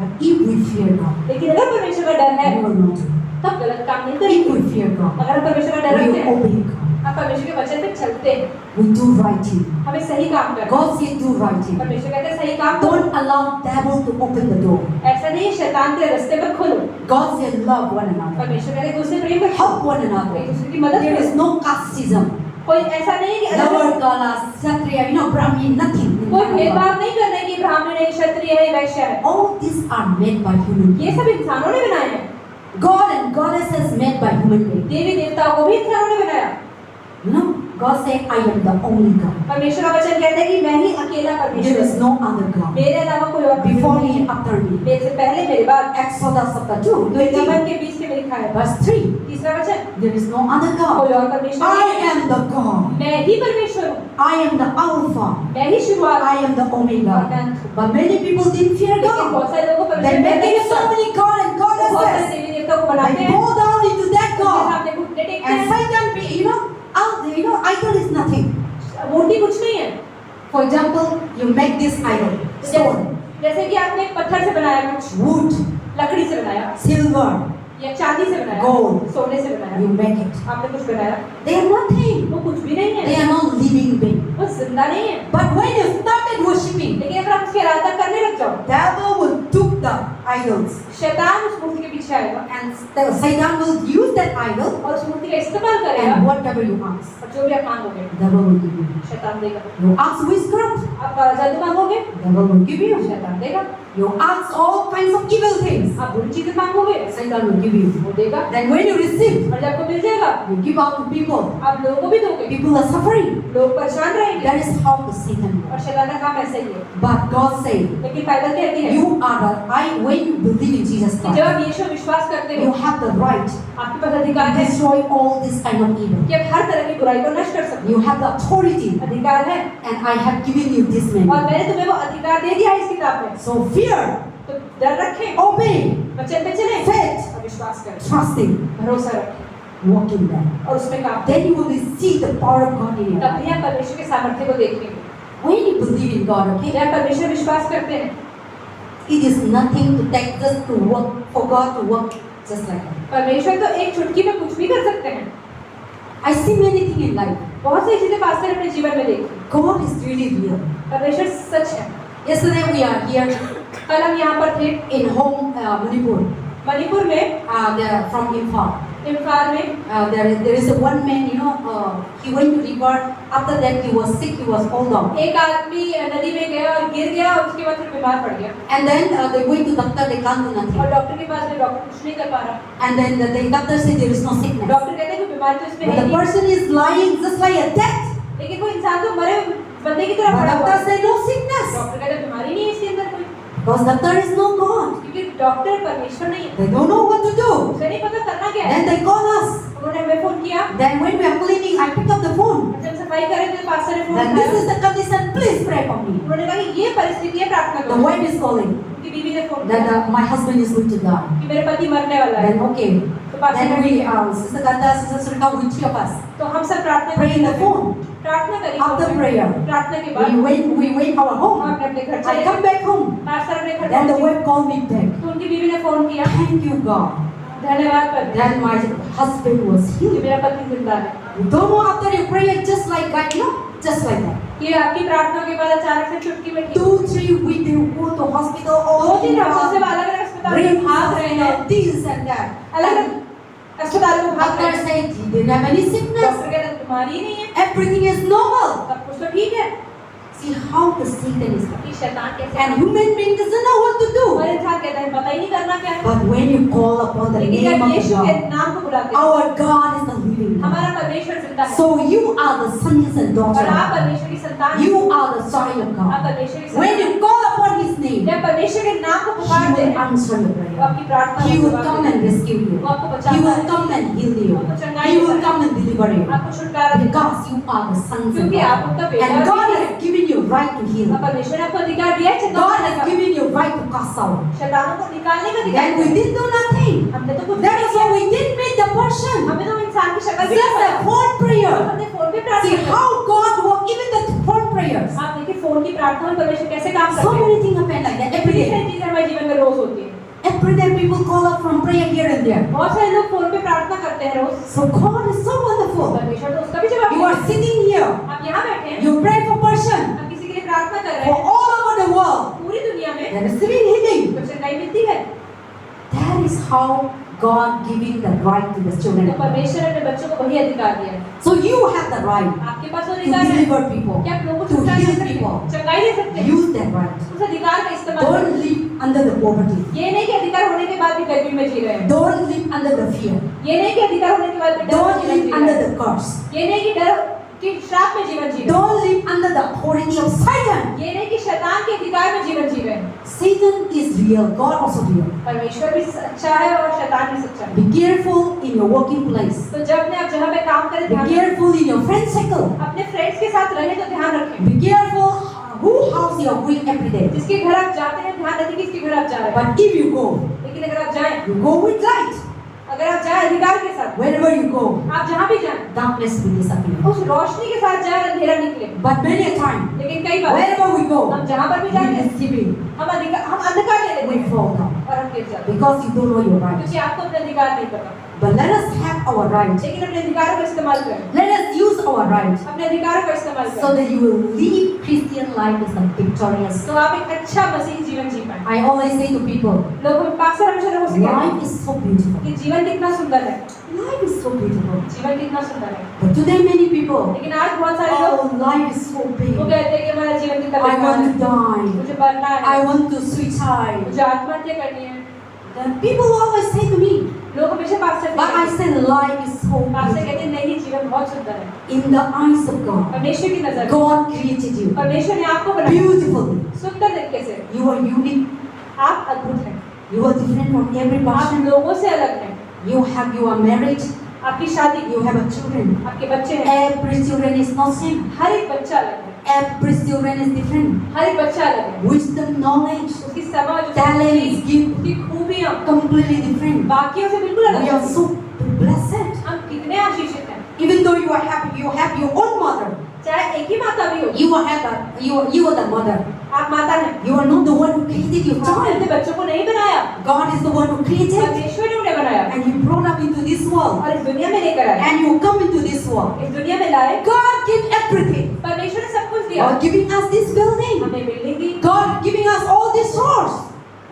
But if we fear God, लेकिन अगर परमेश्वर का डर है we will not do. तब गलत काम नहीं If करेंगे। we fear God, अगर आप परमेश्वर का डर we रखते हैं, obey God. आप परमेश्वर के वचन पे चलते हैं, We do right thing. हमें सही काम करना है। God said do right thing. परमेश्वर कहते हैं सही काम करो। Don't allow devil to open the door. ऐसा नहीं है शैतान तेरे रास्ते पर खोलो। God said love one another. परमेश्वर कहते हैं दूसरे प्रेम करो, Help one एक another. दूसरे की मदद There is करो। no casteism. कोई ऐसा नहीं है कि Lower अलग caste, Kshatriya, Brahmin, nothing. कोई भेदभाव नहीं करना है कि ब्राह्मण है, क्षत्रिय है, वैश्य है। All these are made by human ये beings. सब इंसानों ने बनाए हैं। God and goddesses made by human beings. देवी देवताओं को भी इंसानों ने बनाया। God said, I am the only God. परमेश्वर का वचन कहता है कि मैं ही अकेला There परमेश्वर is हूँ। no other God. मेरे अलावा कोई और Before नहीं me है। and after me. मेरे से पहले मेरे बाद। Exodus chapter 2, निर्गमन के 20 में लिखा है। verse 3. तीसरा वचन, There is no other कोई God. और परमेश्वर I नहीं है। am the God. मैं ही परमेश्वर हूँ। I am the Alpha. मैं ही शुरुआत। I am the Omega. But many people didn't fear लेकिन God. बहुत सारे लोगों को They परमेश्वर make नहीं it so लगता। many God and बहुत सारे goddesses. देवी देवता को बनाते They हैं। go down into that उनके God. सामने घुटने टेकते And हैं। Satan, idol is nothing. मूर्ति कुछ नहीं है। For example, you make this idol, stone, जैसे कि आपने एक पत्थर से बनाया कुछ, wood, लकड़ी से बनाया silver, या चांदी से बनाया, Gold. सोने से बनाया, you make it. आपने कुछ बनाया, They are nothing. वो कुछ भी नहीं They है, are not living being. वो जिंदा नहीं है। But when you started worshipping, लेकिन अगर आप उसकी आराधना करने लग जाओ, devil will took the idols शैतान उस मूर्ति के पीछे आएगा and Satan will use that idol और उस मूर्ति का इस्तेमाल करेगा and whatever you ask, और जो भी आप मांगोगे devil will give you. शैतान देगा। You ask witchcraft, आप जादू मांगोगे, devil will give you. शैतान देगा। You ask all kinds of evil things, आप बुरी चीजें मांगोगे, Satan will give you. वो देगा। Then when you receive, और जब आपको मिल जाएगा, you give out to people. आप लोगों को भी दोगे, People are suffering. लोग परेशान रहेंगे। That is how the Satan और works. शैतान का काम ऐसा ही है। But God said, लेकिन बाइबल कहती है you are when you believe in Jesus कि जब Christ, आप यीशु में विश्वास करते you हो, have the right आपके पास अधिकार to है destroy all this kind of evil. कि आप हर तरह की बुराई को नष्ट कर सकते You have the authority, हो। अधिकार है and I have given you this और name. मैंने तुम्हें वो अधिकार दे दिया है इस किताब में। So fear, तो डर रखें, obey, वचन पे चलें faith, और विश्वास करें, trusting, भरोसा रखें walk in that. और उसमें काम करें। Then you will see the power of God in your तब life. भी आप परमेश्वर के सामर्थ्य को देखेंगे। When you believe in God, okay, जब परमेश्वर विश्वास करते हैं, it is nothing to take just to work for God to work just like that. परमेश्वर तो एक चुटकी में कुछ भी कर सकते हैं। I see many things in life. बहुत सी चीजें पास्टर ने अपने जीवन में देखी। God is really real. परमेश्वर सच है। Yesterday we are here कल हम यहाँ पर थे in home Manipur. मणिपुर में, They are from Imphal. Imphal में। There is a one man, he went to river. After that he was sick. He was fall down. एक आदमी नदी में गया और गिर गया और उसके बाद फिर बीमार पड़ गया And then they went to doctor. They can't do और nothing. डॉक्टर के पास गए, डॉक्टर कुछ नहीं कर पा रहा। And then the doctor said there is no sickness. Doctor कहते हैं कि बीमारी तो इसमें But है the नहीं, person is lying just like a death. लेकिन वो इंसान तो मरे बंदे की तरह But पड़ा हुआ doctor है। said no sickness. डॉक्टर कहते हैं बीमारी नहीं है इसके अंदर कोई, Because doctor is no God. क्योंकि डॉक्टर परमेश्वर नहीं है, They don't know what to do. उसे नहीं पता करना क्या है। Then they call us. उन्होंने हमें फोन किया, Then when we are cleaning, I pick up the phone. जब सफाई कर रहे थे पास्टर ने फोन Then this किया, is the condition. Please pray for me. उन्होंने कहा कि ये परिस्थिति है, प्रार्थना The करो। wife is calling. उनकी बीवी ने फोन That किया my husband is going to die. कि मेरे पति मरने वाला है। Then okay. तो पास्टर Then ने we, किया, Sister Ganda, Sister Surika, we three of us तो हम सब प्रार्थना pray in the करें। phone. प्रार्थना करी After फोन में। prayer, प्रार्थना के बाद we went our हम home. अपने घर I चले come back home. पास्टर अपने घर Then the पहुंचे। wife called me back. तो उनकी बीवी ने फोन किया, Thank you, God. धन्यवाद परमेश्वर Then my husband was कि healed. मेरा पति जिंदा है। You don't know after you pray just like that, just like that. कि आपकी प्रार्थना के बाद अचानक से चुटकी में ठीक। 2-3 weeks they go to hospital. दो तीन Oh, हफ्तों से अलग अलग अस्पताल brain में भाग रहे हैं, this and that. अलग अलग अस्पतालों में भाग रहे Doctor हैं। said he didn't have any sickness. Doctor कहते हैं बीमारी ही नहीं है, Everything is normal. सब कुछ तो ठीक है। See how the Satan is. कि शैतान कैसे And human being doesn't know what to और do. इंसान कहता है पता ही नहीं करना क्या है। But when you call upon the लेकिन name जब of यीशु के God, नाम को बुलाते हैं, our God is the living God. हमारा परमेश्वर जिंदा है So you are the sons and daughters और of आप God. परमेश्वर की संतान हैं। You are the child of आप God. परमेश्वर की When संतान you हैं। call upon His name, जब परमेश्वर के नाम को He पुकारते will हैं, answer your वो prayer. आपकी प्रार्थना He को will जवाब come देते and हैं। rescue you. वो आपको He बचाता will है, come and heal you. आपको चंगाई He will देता है, come and deliver you. आपको छुटकारा देता है। Because you are the sons and क्योंकि आप उनका daughters. बेटा And God भी हैं। has given you right to heal. और परमेश्वर ने आपको अधिकार दिया है God चंगाई has का, given you right to cast out. शैतानों को निकालने का अधिकार Then we दिया है। didn't do nothing. हमने तो कुछ That नहीं is किया, why we didn't meet the person. हमें तो इंसान की शक्ल भी Just नहीं a पता। phone prayer. हमने फोन पे See प्रार्थना की। how God works, even the phone prayers. आप देखिए फोन की प्रार्थना में परमेश्वर कैसे काम So करते हैं। many things happen like that every इतनी day. सारी चीजें हमारे जीवन में रोज होती है। Every day people call up from prayer here and there. बहुत सारे लोग फोन पे प्रार्थना करते हैं रोज। So God is so wonderful. परमेश्वर तो उसका भी जवाब You are देते हैं। sitting here. आप यहाँ बैठे हैं, You pray for person आप किसी के लिए प्रार्थना कर रहे for हैं, all over the world. पूरी दुनिया में They are receiving healing. तो चंगाई मिलती है। That is how God giving the right to the children. तो परमेश्वर ने अपने बच्चों को वही अधिकार दिया है। So you have the right आपके पास वो to अधिकार है deliver people, कि आप लोगों को to छुटकारा दे heal सकते people. हैं, चंगाई दे सकते हैं। Use that right. उस अधिकार का इस्तेमाल Don't करें। live under the poverty. ये नहीं कि अधिकार होने के बाद भी गर्मी में जी रहे हैं। Don't live under the fear. ये नहीं कि अधिकार होने के बाद भी डर में Don't जीवन जी live रहे under हैं। the curse. ये नहीं कि डर कि श्राप में जीवन जीवे। Don't live under the authority of Satan. ये नहीं कि शैतान के अधिकार में जीवन जीवे। Satan is real, God also real. परमेश्वर भी सच्चा है और शैतान भी सच्चा है। Be careful in your working place. तो जब ने आप जहाँ पे काम करें Be ध्यान रखें। careful in your friend circle. अपने फ्रेंड्स के साथ रहें तो ध्यान रखें। Be careful who house you are going every day. जिसके घर आप जाते हैं ध्यान रखें किसके घर आप जा रहे हैं। But if you go, लेकिन अगर आप जाएं, you go with light. अगर आप जाएं अधिकार के साथ, Wherever you go, आप जहाँ भी जाएं, darkness will disappear. उस रोशनी के साथ जाएं अंधेरा निकले। But many a time, लेकिन कई बार wherever we go, हम जहाँ पर भी we जाते हैं, deceiving, हम अंधकार ले लेते we हैं fall down और हम गिर जाते हैं because you don't know your right. क्योंकि आपको अपने अधिकार नहीं पता। But let us have our right. लेकिन अपने अधिकारों का इस्तेमाल करें। Let us use our right अपने अधिकारों का इस्तेमाल so करें that you will live Christian life as a victorious. तो आप एक अच्छा मसीही जीवन जी पाएं। I always say to people, लोग अक्सर हमेशा लोगों से कहते हैं life is so beautiful. कि जीवन कितना सुंदर है। Life is so beautiful. जीवन कितना सुंदर है। But today many people, लेकिन आज बहुत सारे लोग oh, life is so big. वो कहते हैं कि हमारा जीवन कितना I बेकार want है। to die. मुझे मरना है। I want to suicide. मुझे आत्महत्या करनी है। Then people always say to me, लोग हमेशा पास्टर से but I कहते हैं, say life is so pastor कहते beautiful. हैं नहीं जीवन बहुत सुंदर है। In the eyes of God, परमेश्वर की नजर में God created you परमेश्वर ने आपको बनाया beautifully. सुंदर तरीके से। You are unique. आप अद्भुत हैं। You are different from every आप person. लोगों से अलग हैं। You are married. आपकी शादी, You have a children. आपके बच्चे हैं। Every children is not same. हर एक बच्चा अलग है। Every children is different. हर एक बच्चा अलग है। Wisdom, knowledge, उसकी समझ, talent, gift, उसकी खूबियाँ completely different. बाकियों से बिल्कुल अलग We है। are so blessed. हम कितने आशीषित हैं। Even though you are happy, you have your own mother. चाहे एक ही माता भी हो, You are the mother. आप माता हैं। You are not the one who created your आपने child. अपने बच्चों को नहीं बनाया, God is the one who created, परमेश्वर ने उन्हें बनाया and you brought up into this world, और इस दुनिया में लेकर आया। and you come into this world. इस दुनिया में लाए, God gave everything. परमेश्वर ने सब कुछ दिया। God giving us this building. हमें building the, God giving us all this source.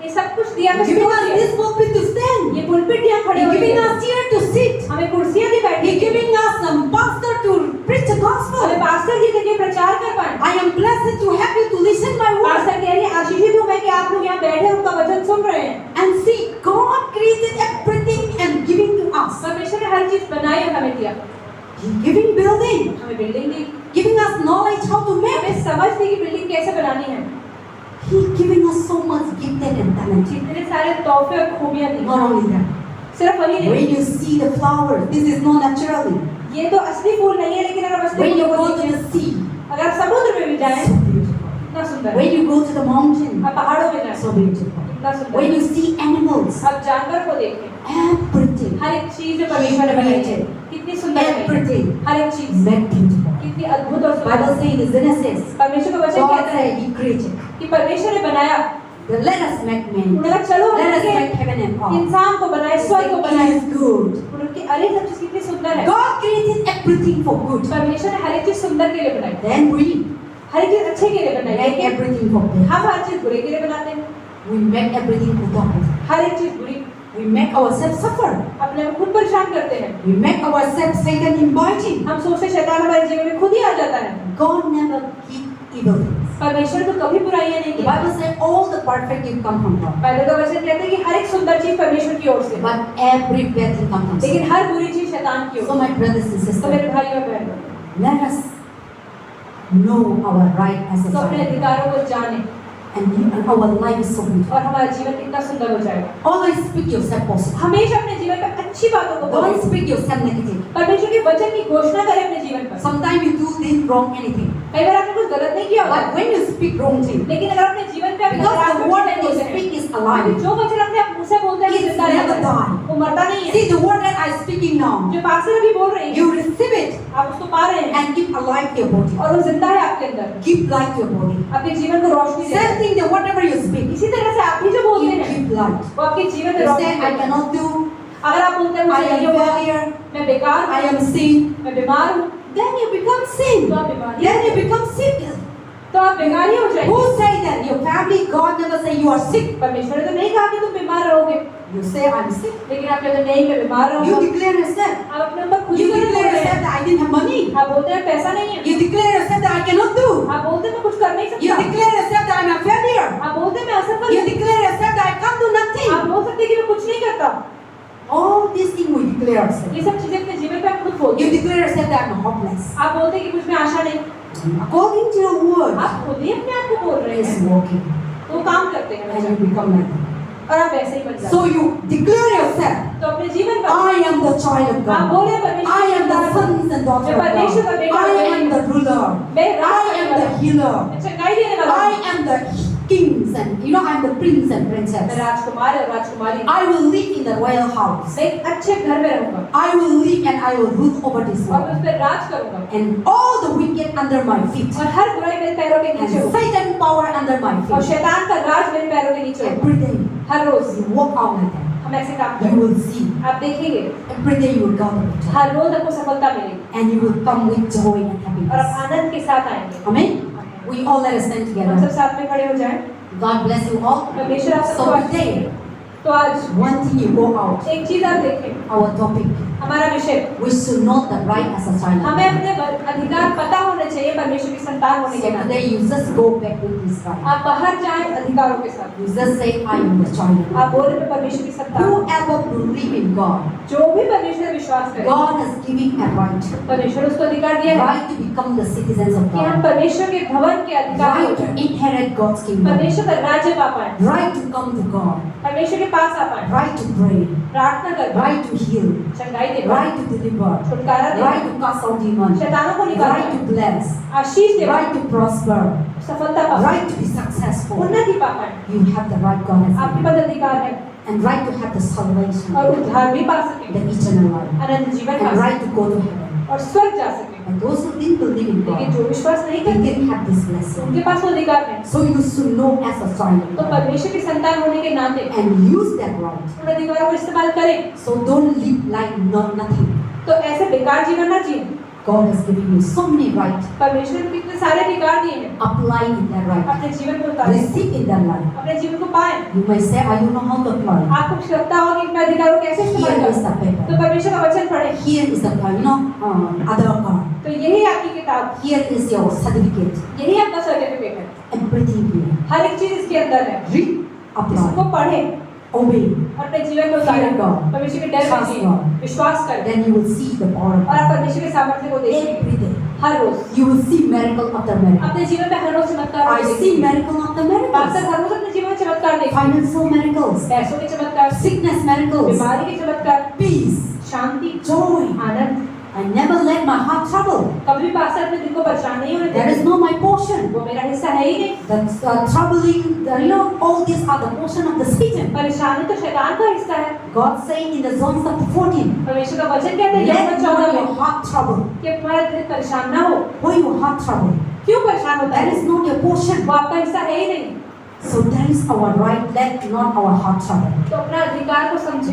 ये सब कुछ दिया। हमें Giving स्टोर us दिया। this pulpit to stand. ये पुलपिट यहाँ खड़े He हुए giving हैं। us chair to sit. हमें कुर्सियाँ दी बैठी। He giving us some pastor to preach the हमें gospel. पास्टर जी के लिए प्रचार कर पाए। I am blessed to have you to listen my word. Pastor कह रही है, आशीषित हूँ मैं कि आप लोग यहाँ बैठे उनका वचन सुन रहे हैं। And see, God created everything and giving to us. परमेश्वर ने हर चीज बनाई और हमें दिया। He giving building, हमें building the, giving us knowledge how to make. हमें समझ दी कि बिल्डिंग कैसे बनानी है। He giving us so much gifted and talented. इतने सारे तोहफे और खूबियाँ दी। Not only that, सिर्फ वही नहीं, when you see the flowers, this is not naturally. ये तो असली फूल नहीं है, लेकिन अगर असली When you फूलों go को to देखें, the sea, अगर आप समुद्र में भी जाएं, so beautiful. इतना सुंदर है। When you go to the mountain, आप पहाड़ों में जाएं, so beautiful. इतना सुंदर When है। you see animals, आप जानवर को देखें, everything, हर एक चीज जो परमेश्वर ने बनाई है, कितनी सुंदर है। everything हर एक चीज made beautiful. कितनी अद्भुत और सुंदर Bible है। says in Genesis, परमेश्वर का वचन God कहता है said He created. कि परमेश्वर ने बनाया, Then let us make man. उन्होंने कहा चलो Let us उनके make heaven and earth. इंसान को बनाए, स्वर्ग को He बनाए। is good. उनकी अरे सब चीज कितनी सुंदर है। God created everything for good. परमेश्वर ने हर एक चीज सुंदर के लिए बनाई, Then we हर एक चीज अच्छे के लिए बनाई। make लेकिन everything for bad. हम हर चीज बुरे के लिए बनाते हैं। We make everything for God. हर एक चीज बुरी, We make ourselves suffer. अपने को खुद परेशान करते हैं। We make ourselves Satan inviting. हम सोचते शैतान हमारे जीवन में खुद ही आ जाता है। God never keep evil things. परमेश्वर तो कभी बुराइयां नहीं The की। Bible says all the perfect gift come from God. Bible का वचन कहता है कि हर एक सुंदर चीज परमेश्वर की ओर से है, But every bad thing comes from Satan. लेकिन हर बुरी चीज शैतान की ओर So से। my brothers and तो sisters, मेरे भाई और बहनों, let us know our right as a तो अपने child. अधिकारों को जाने And our life is so beautiful. और हमारा जीवन कितना सुंदर हो जाएगा। Always speak yourself positive. हमेशा अपने जीवन में अच्छी बातों को Don't बोलें। speak yourself negative. परमेश्वर के वचन की घोषणा करें अपने जीवन पर। Sometimes you do this wrong anything. कई बार आपने कुछ गलत नहीं किया होगा, But when you speak wrong thing, लेकिन अगर अपने जीवन पे आप because नकारात्मक the word चीजें that you बोलते हैं, speak is alive. जो वचन अपने आप मुंह से बोलते हैं वो It's जिंदा never रहता है, die. वो मरता नहीं है। See the word that I'm speaking now, जो पास्टर अभी बोल रहे हैं, you receive it आप उसको पा रहे हैं and give alive to your body. और वो जिंदा है आपके अंदर, Give life to your body. आपके जीवन को रोशनी देता Same है। thing that whatever you speak, इसी तरह से आप भी जो बोलते you हैं give life. वो आपके जीवन में You रोशनी say, I देता है। cannot do, अगर आप बोलते हैं I मुझे नहीं am होगा, failure, मैं बेकार I हूँ, am sin, मैं बीमार हूँ, then you become sin. तो आप बीमारी Then you become sick. तो आप बेकार ही हो जाएंगे। Who say that? Your family, God never say you are sick. परमेश्वर ने तो नहीं कहा कि तुम बीमार रहोगे, You say I'm sick. लेकिन आप कहते हैं नहीं मैं बीमार You रहूंगा। declare yourself. आप अपने ऊपर खुद ही You गलत declare बोल रहे yourself हैं। that I didn't have money. आप बोलते हैं पैसा नहीं है, You declare yourself that I cannot do. आप बोलते हैं मैं कुछ कर नहीं You सकता, declare yourself that I'm a failure. आप बोलते हैं मैं असफल You हूँ, declare yourself that I can't do आप nothing. बोल सकते हैं कि मैं कुछ नहीं करता। All these things we declare ourselves. ये सब चीजें अपने जीवन पे आप खुद बोलते You हैं। declare yourself that I'm hopeless. आप बोलते हैं कि मुझ में आशा नहीं। According to your word, आप खुद ही अपने आप को बोल रहे it's हैं, working. तो वो काम करते हैं And वचन। you become like that. और आप ऐसे ही बन जाते So you declare yourself, हैं। तो अपने जीवन पर I am the child of आप God. बोले परमेश्वर I की am the संतान हूँ। sons and daughters of मैं परमेश्वर का God. बेटा I हूँ। am the ruler. मैं राज I करने am वाला the हूँ। healer. मैं चंगाई देने वाला I हूँ। am the kings and I am the prince and मैं princess. राजकुमार और राजकुमारी हूँ। I will live in the royal house. मैं एक अच्छे घर में रहूंगा I will live and I will rule over this और मैं उस world. पर राज करूंगा And all the wicked under my feet. और हर बुराई मेरे पैरों के नीचे And होगी Satan power under my और feet. शैतान का राज मेरे पैरों के नीचे होगा। Every day her rose you walk out like that. हम ऐसे काम You करेंगे। will see. आप देखेंगे Every day you will go to the हर रोज आपको सफलता मिलेगी and you will come with joy and और आप happiness. आनंद के साथ आएंगे। Amen. We all let us stand हम सब together. साथ में खड़े हो जाएं। God bless you all. परमेश्वर आप सबको So आशीष दे। today, तो आज one thing you go out. एक चीज आप देखें, Our topic. हमारा विषय We should know the right as a child. of हमें God. अपने अधिकार पता होने चाहिए परमेश्वर की संतान होने So के नाते। today you just go back with this right. आप बाहर जाएं अधिकारों के साथ। You just say, I am the child of आप God. बोले मैं परमेश्वर की संतान हूँ। Whoever believe in God, जो भी परमेश्वर में विश्वास करे, God has given a right. परमेश्वर उसको अधिकार दिया है Right to become the citizens of कि हम God. परमेश्वर के भवन के अधिकारी हो Right to जाएं, inherit God's kingdom. परमेश्वर का राज्य पा पाएं, Right to come to God. परमेश्वर के पास आ पाएं, Right to pray. प्रार्थना कर पाएं, Right to heal. चंगाई दे पाएं, Right to deliver. छुटकारा दे Right पाएं, to cast out demons. शैतानों को निकाल Right to पाएं, bless. आशीष दे पाएं, Right to prosper. सफलता पा पाएं, Right to be successful. उन्नति पा पाएं। You have the right God has आपके given. पास अधिकार है And right to have the salvation. और उद्धार भी पा सके, The eternal life. अनंत जीवन पा And सके right to go to heaven. और स्वर्ग जा सके। And those who didn't believe in लेकिन God, जो विश्वास नहीं they करते, didn't have this blessing. उनके पास वो अधिकार नहीं। So you should know as a child of तो God परमेश्वर की संतान होने के नाते and use that right. उन अधिकारों को इस्तेमाल करें। So don't live like nothing. तो ऐसे बेकार जीवन ना जिए। God has given you so many rights. परमेश्वर ने इतने सारे अधिकार दिए हैं, Apply in that right. अपने जीवन में उतारें, Receive in that life. अपने जीवन को पाएं। You may say, I don't know how to apply. आपको लगता होगा कि मैं अधिकारों को कैसे इस्तेमाल Here is the करूं? तो paper. परमेश्वर का वचन पढ़ें। Here is the other card. तो यही आपकी किताब, Here is your certificate. यही आपका सर्टिफिकेट है। Everything here. हर एक चीज इसके अंदर है। Read, इसको apply, पढ़ें obey. और अपने जीवन में Fear उतारें। God. परमेश्वर के डर में Trust जिए, God. विश्वास करें Then you will see the power of और आप God. परमेश्वर के सामर्थ्य को देखेंगे। Every day. Her rose You will see miracle after miracle. अपने जीवन में हर रोज चमत्कार I see miracle after pastor miracles. हर रोज अपने जीवन में चमत्कार देखते हैं। Financial miracles. पैसों के चमत्कार, Sickness miracles. बीमारी के चमत्कार, Peace. Shanti, Joy. Anand. I never let my heart trouble. कभी भी पास्टर अपने दिल को परेशान नहीं होने That is देते। not my portion. वो मेरा हिस्सा है ही नहीं। The troubling, all these are the portion of the Satan. परेशानी तो शैतान का हिस्सा है। God saying in the Psalm chapter 14, परमेश्वर का वचन कहता है let यहोवा not 14 your में heart trouble. कि तुम्हारा दिल परेशान ना हो। Why your heart trouble? क्यों परेशान होता That है? is not your portion. वो आपका हिस्सा है ही नहीं। So that is our right. Let not our heart trouble. तो अपना अधिकार को समझे।